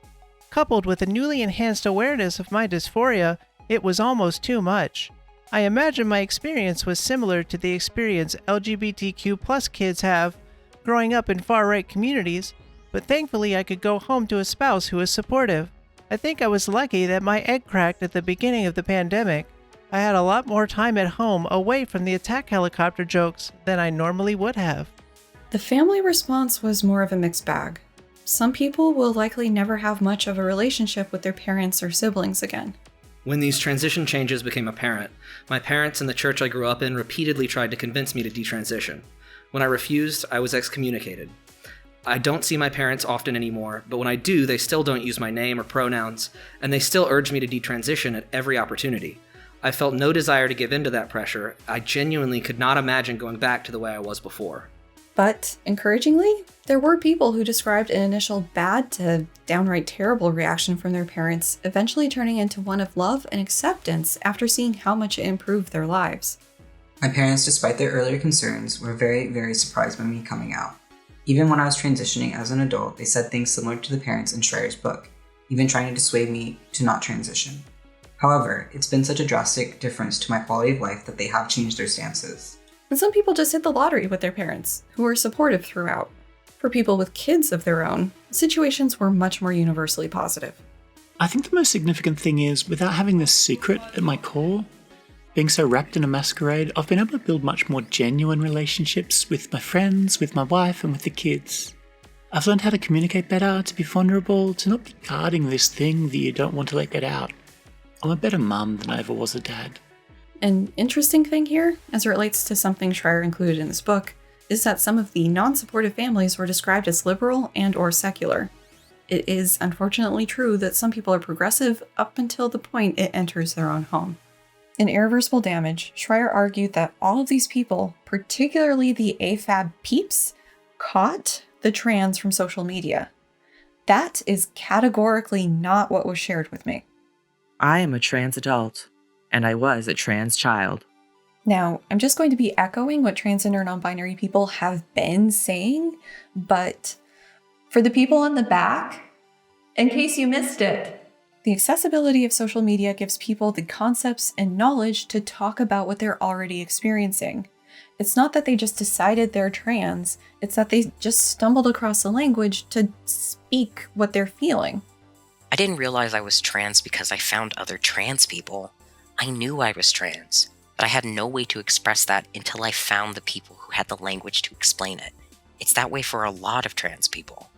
Coupled with a newly enhanced awareness of my dysphoria, it was almost too much. I imagine my experience was similar to the experience LGBTQ+ kids have growing up in far-right communities, but thankfully I could go home to a spouse who was supportive. I think I was lucky that my egg cracked at the beginning of the pandemic. I had a lot more time at home away from the attack helicopter jokes than I normally would have. The family response was more of a mixed bag. Some people will likely never have much of a relationship with their parents or siblings again. When these transition changes became apparent, my parents and the church I grew up in repeatedly tried to convince me to detransition. When I refused, I was excommunicated. I don't see my parents often anymore, but when I do, they still don't use my name or pronouns, and they still urge me to detransition at every opportunity. I felt no desire to give in to that pressure. I genuinely could not imagine going back to the way I was before. But, encouragingly, there were people who described an initial bad to downright terrible reaction from their parents, eventually turning into one of love and acceptance after seeing how much it improved their lives. My parents, despite their earlier concerns, were very, very surprised by me coming out. Even when I was transitioning as an adult, they said things similar to the parents in Shrier's book, even trying to dissuade me to not transition. However, it's been such a drastic difference to my quality of life that they have changed their stances. And some people just hit the lottery with their parents, who were supportive throughout. For people with kids of their own, situations were much more universally positive. I think the most significant thing is, without having this secret at my core, being so wrapped in a masquerade, I've been able to build much more genuine relationships with my friends, with my wife, and with the kids. I've learned how to communicate better, to be vulnerable, to not be guarding this thing that you don't want to let get out. I'm a better mum than I ever was a dad. An interesting thing here, as it relates to something Shrier included in this book, is that some of the non-supportive families were described as liberal and or secular. It is unfortunately true that some people are progressive up until the point it enters their own home. In Irreversible Damage, Shrier argued that all of these people, particularly the AFAB peeps, caught the trans from social media. That is categorically not what was shared with me. I am a trans adult, and I was a trans child. Now, I'm just going to be echoing what transgender non-binary people have been saying, but for the people on the back, in case you missed it, the accessibility of social media gives people the concepts and knowledge to talk about what they're already experiencing. It's not that they just decided they're trans, it's that they just stumbled across the language to speak what they're feeling. I didn't realize I was trans because I found other trans people. I knew I was trans, but I had no way to express that until I found the people who had the language to explain it. It's that way for a lot of trans people.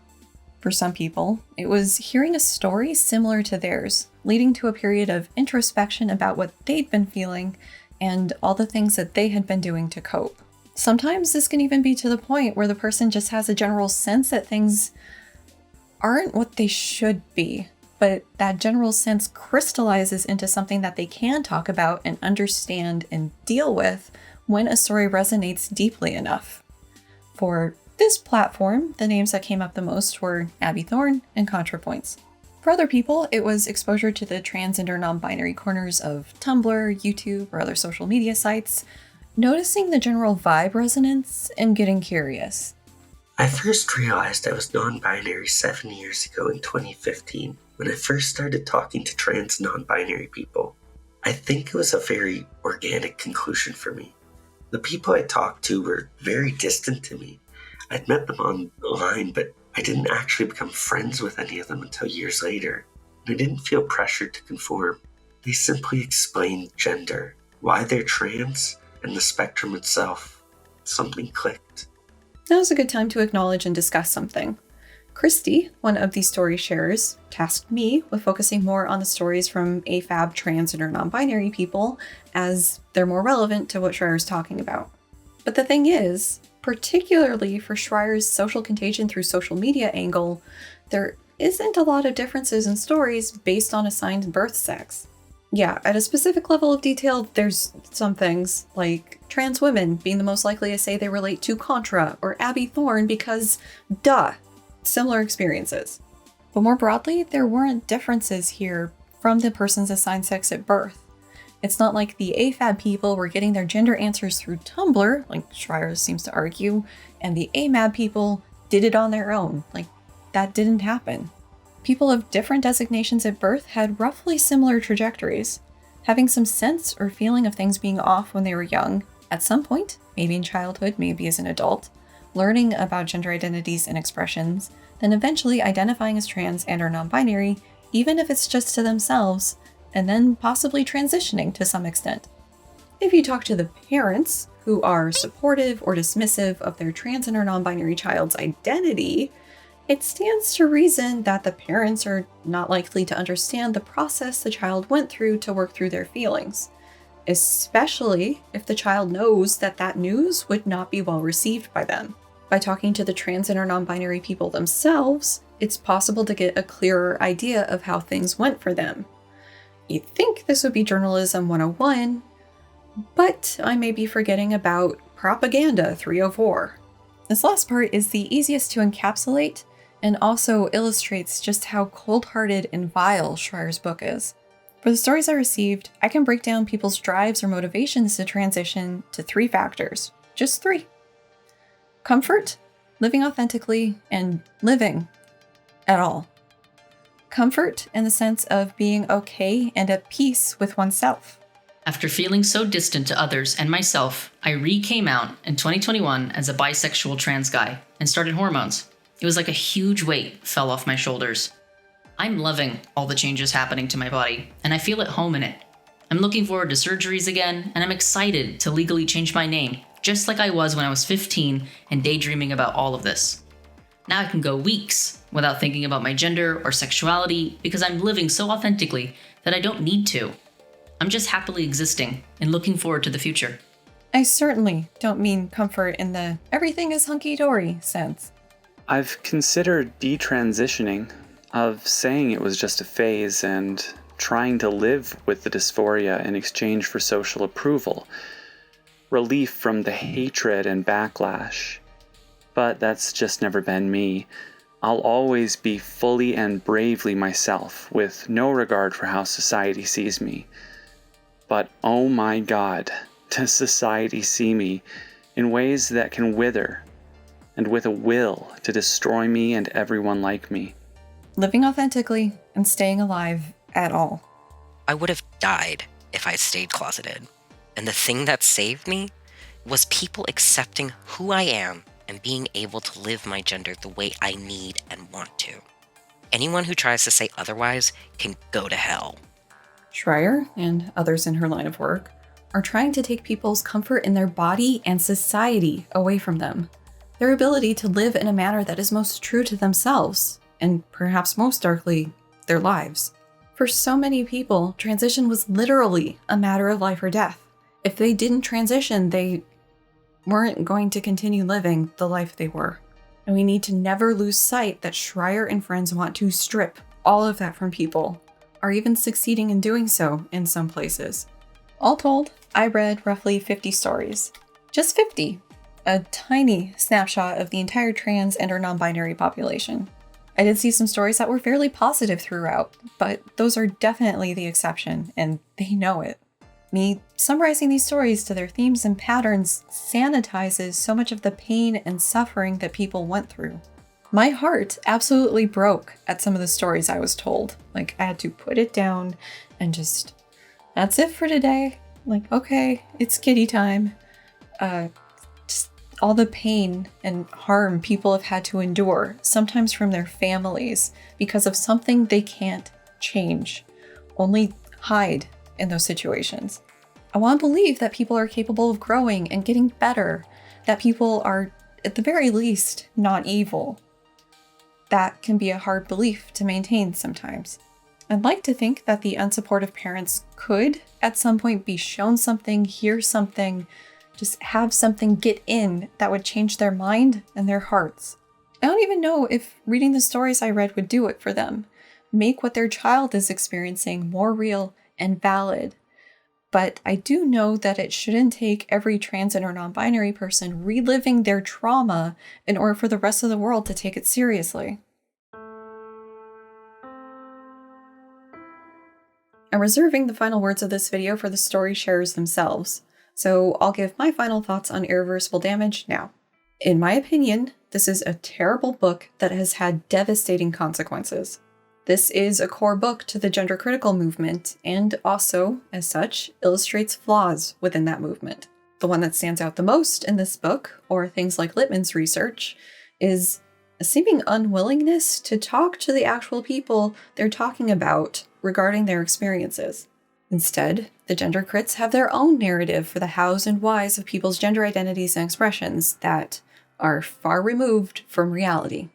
For some people, it was hearing a story similar to theirs, leading to a period of introspection about what they'd been feeling and all the things that they had been doing to cope. Sometimes this can even be to the point where the person just has a general sense that things aren't what they should be, but that general sense crystallizes into something that they can talk about and understand and deal with when a story resonates deeply enough. For this platform, the names that came up the most were Abby Thorne and ContraPoints. For other people, it was exposure to the transgender non-binary corners of Tumblr, YouTube, or other social media sites, noticing the general vibe resonance, and getting curious. I first realized I was non-binary 7 years ago in 2015, when I first started talking to trans non-binary people. I think it was a very organic conclusion for me. The people I talked to were very distant to me. I'd met them online, but I didn't actually become friends with any of them until years later. And I didn't feel pressured to conform. They simply explained gender, why they're trans, and the spectrum itself. Something clicked. Now is a good time to acknowledge and discuss something. Christy, one of the story sharers, tasked me with focusing more on the stories from AFAB transgender non-binary people, as they're more relevant to what Shrier's talking about. But the thing is, particularly for Shrier's social contagion through social media angle, there isn't a lot of differences in stories based on assigned birth sex. Yeah, at a specific level of detail, there's some things, like trans women being the most likely to say they relate to Contra or Abby Thorne because, duh, similar experiences. But more broadly, there weren't differences here from the person's assigned sex at birth. It's not like the AFAB people were getting their gender answers through Tumblr, like Shrier seems to argue, and the AMAB people did it on their own. Like, that didn't happen. People of different designations at birth had roughly similar trajectories, having some sense or feeling of things being off when they were young, at some point, maybe in childhood, maybe as an adult, learning about gender identities and expressions, then eventually identifying as trans and or non-binary, even if it's just to themselves, and then possibly transitioning to some extent. If you talk to the parents, who are supportive or dismissive of their trans and or non-binary child's identity, it stands to reason that the parents are not likely to understand the process the child went through to work through their feelings, especially if the child knows that that news would not be well received by them. By talking to the trans and or non-binary people themselves, it's possible to get a clearer idea of how things went for them. You'd think this would be journalism 101, but I may be forgetting about Propaganda 304. This last part is the easiest to encapsulate and also illustrates just how cold-hearted and vile Shrier's book is. For the stories I received, I can break down people's drives or motivations to transition to 3 factors. Just 3. Comfort, living authentically, and living at all. Comfort in the sense of being okay and at peace with oneself. After feeling so distant to others and myself, I came out in 2021 as a bisexual trans guy and started hormones. It was like a huge weight fell off my shoulders. I'm loving all the changes happening to my body, and I feel at home in it. I'm looking forward to surgeries again, and I'm excited to legally change my name, just like I was when I was 15 and daydreaming about all of this. Now I can go weeks without thinking about my gender or sexuality because I'm living so authentically that I don't need to. I'm just happily existing and looking forward to the future. I certainly don't mean comfort in the everything is hunky-dory sense. I've considered detransitioning, of saying it was just a phase and trying to live with the dysphoria in exchange for social approval, relief from the hatred and backlash. But that's just never been me. I'll always be fully and bravely myself, with no regard for how society sees me. But oh my God, does society see me in ways that can wither, and with a will to destroy me and everyone like me. Living authentically and staying alive at all. I would have died if I stayed closeted. And the thing that saved me was people accepting who I am and being able to live my gender the way I need and want to. Anyone who tries to say otherwise can go to hell. Shrier, and others in her line of work, are trying to take people's comfort in their body and society away from them. Their ability to live in a manner that is most true to themselves, and perhaps most darkly, their lives. For so many people, transition was literally a matter of life or death. If they didn't transition, they weren't going to continue living the life they were. And we need to never lose sight that Shrier and friends want to strip all of that from people, are even succeeding in doing so in some places. All told, I read roughly 50 stories. Just 50. A tiny snapshot of the entire trans and or non-binary population. I did see some stories that were fairly positive throughout, but those are definitely the exception, and they know it. Me summarizing these stories to their themes and patterns sanitizes so much of the pain and suffering that people went through. My heart absolutely broke at some of the stories I was told. Like, I had to put it down and just, that's it for today. Like, okay, it's kitty time. Just all the pain and harm people have had to endure, sometimes from their families, because of something they can't change, only hide in those situations. I want to believe that people are capable of growing and getting better, that people are, at the very least, not evil. That can be a hard belief to maintain sometimes. I'd like to think that the unsupportive parents could, at some point, be shown something, hear something, just have something get in that would change their mind and their hearts. I don't even know if reading the stories I read would do it for them, make what their child is experiencing more real and valid. But I do know that it shouldn't take every trans and or non-binary person reliving their trauma in order for the rest of the world to take it seriously. I'm reserving the final words of this video for the story sharers themselves, so I'll give my final thoughts on Irreversible Damage now. In my opinion, this is a terrible book that has had devastating consequences. This is a core book to the gender critical movement, and also, as such, illustrates flaws within that movement. The one that stands out the most in this book, or things like Littman's research, is a seeming unwillingness to talk to the actual people they're talking about regarding their experiences. Instead, the gender crits have their own narrative for the hows and whys of people's gender identities and expressions that are far removed from reality.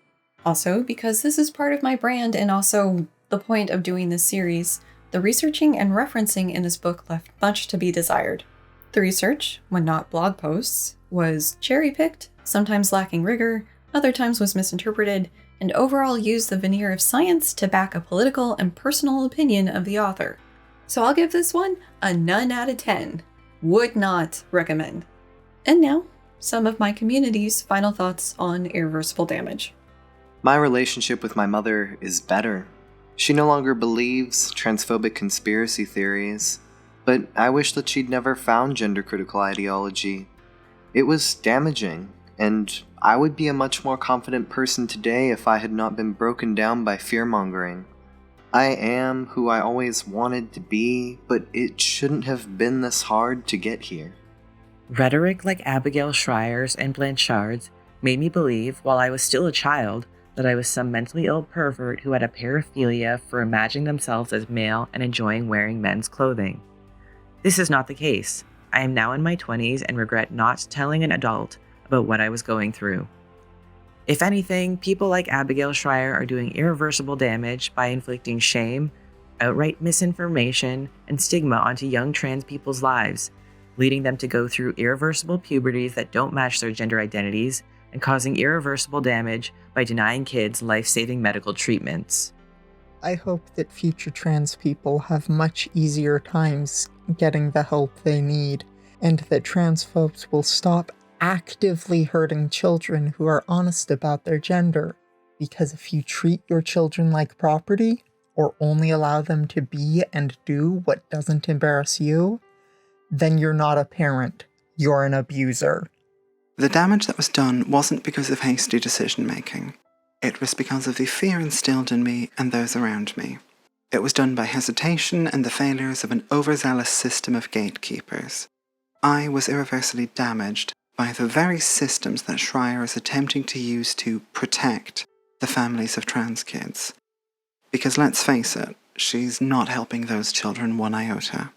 Also, because this is part of my brand and also the point of doing this series, the researching and referencing in this book left much to be desired. The research, when not blog posts, was cherry-picked, sometimes lacking rigor, other times was misinterpreted, and overall used the veneer of science to back a political and personal opinion of the author. So I'll give this one a none out of 10. Would not recommend. And now, some of my community's final thoughts on irreversible damage. My relationship with my mother is better. She no longer believes transphobic conspiracy theories, but I wish that she'd never found gender-critical ideology. It was damaging, and I would be a much more confident person today if I had not been broken down by fear-mongering. I am who I always wanted to be, but it shouldn't have been this hard to get here. Rhetoric like Abigail Shrier's and Blanchard's made me believe, while I was still a child, that I was some mentally ill pervert who had a paraphilia for imagining themselves as male and enjoying wearing men's clothing. This is not the case. I am now in my 20s and regret not telling an adult about what I was going through. If anything, people like Abigail Shrier are doing irreversible damage by inflicting shame, outright misinformation, and stigma onto young trans people's lives, leading them to go through irreversible puberties that don't match their gender identities, and causing irreversible damage by denying kids life-saving medical treatments. I hope that future trans people have much easier times getting the help they need, and that transphobes will stop actively hurting children who are honest about their gender. Because if you treat your children like property, or only allow them to be and do what doesn't embarrass you, then you're not a parent, you're an abuser. The damage that was done wasn't because of hasty decision-making. It was because of the fear instilled in me and those around me. It was done by hesitation and the failures of an overzealous system of gatekeepers. I was irreversibly damaged by the very systems that Shrier is attempting to use to protect the families of trans kids. Because let's face it, she's not helping those children one iota.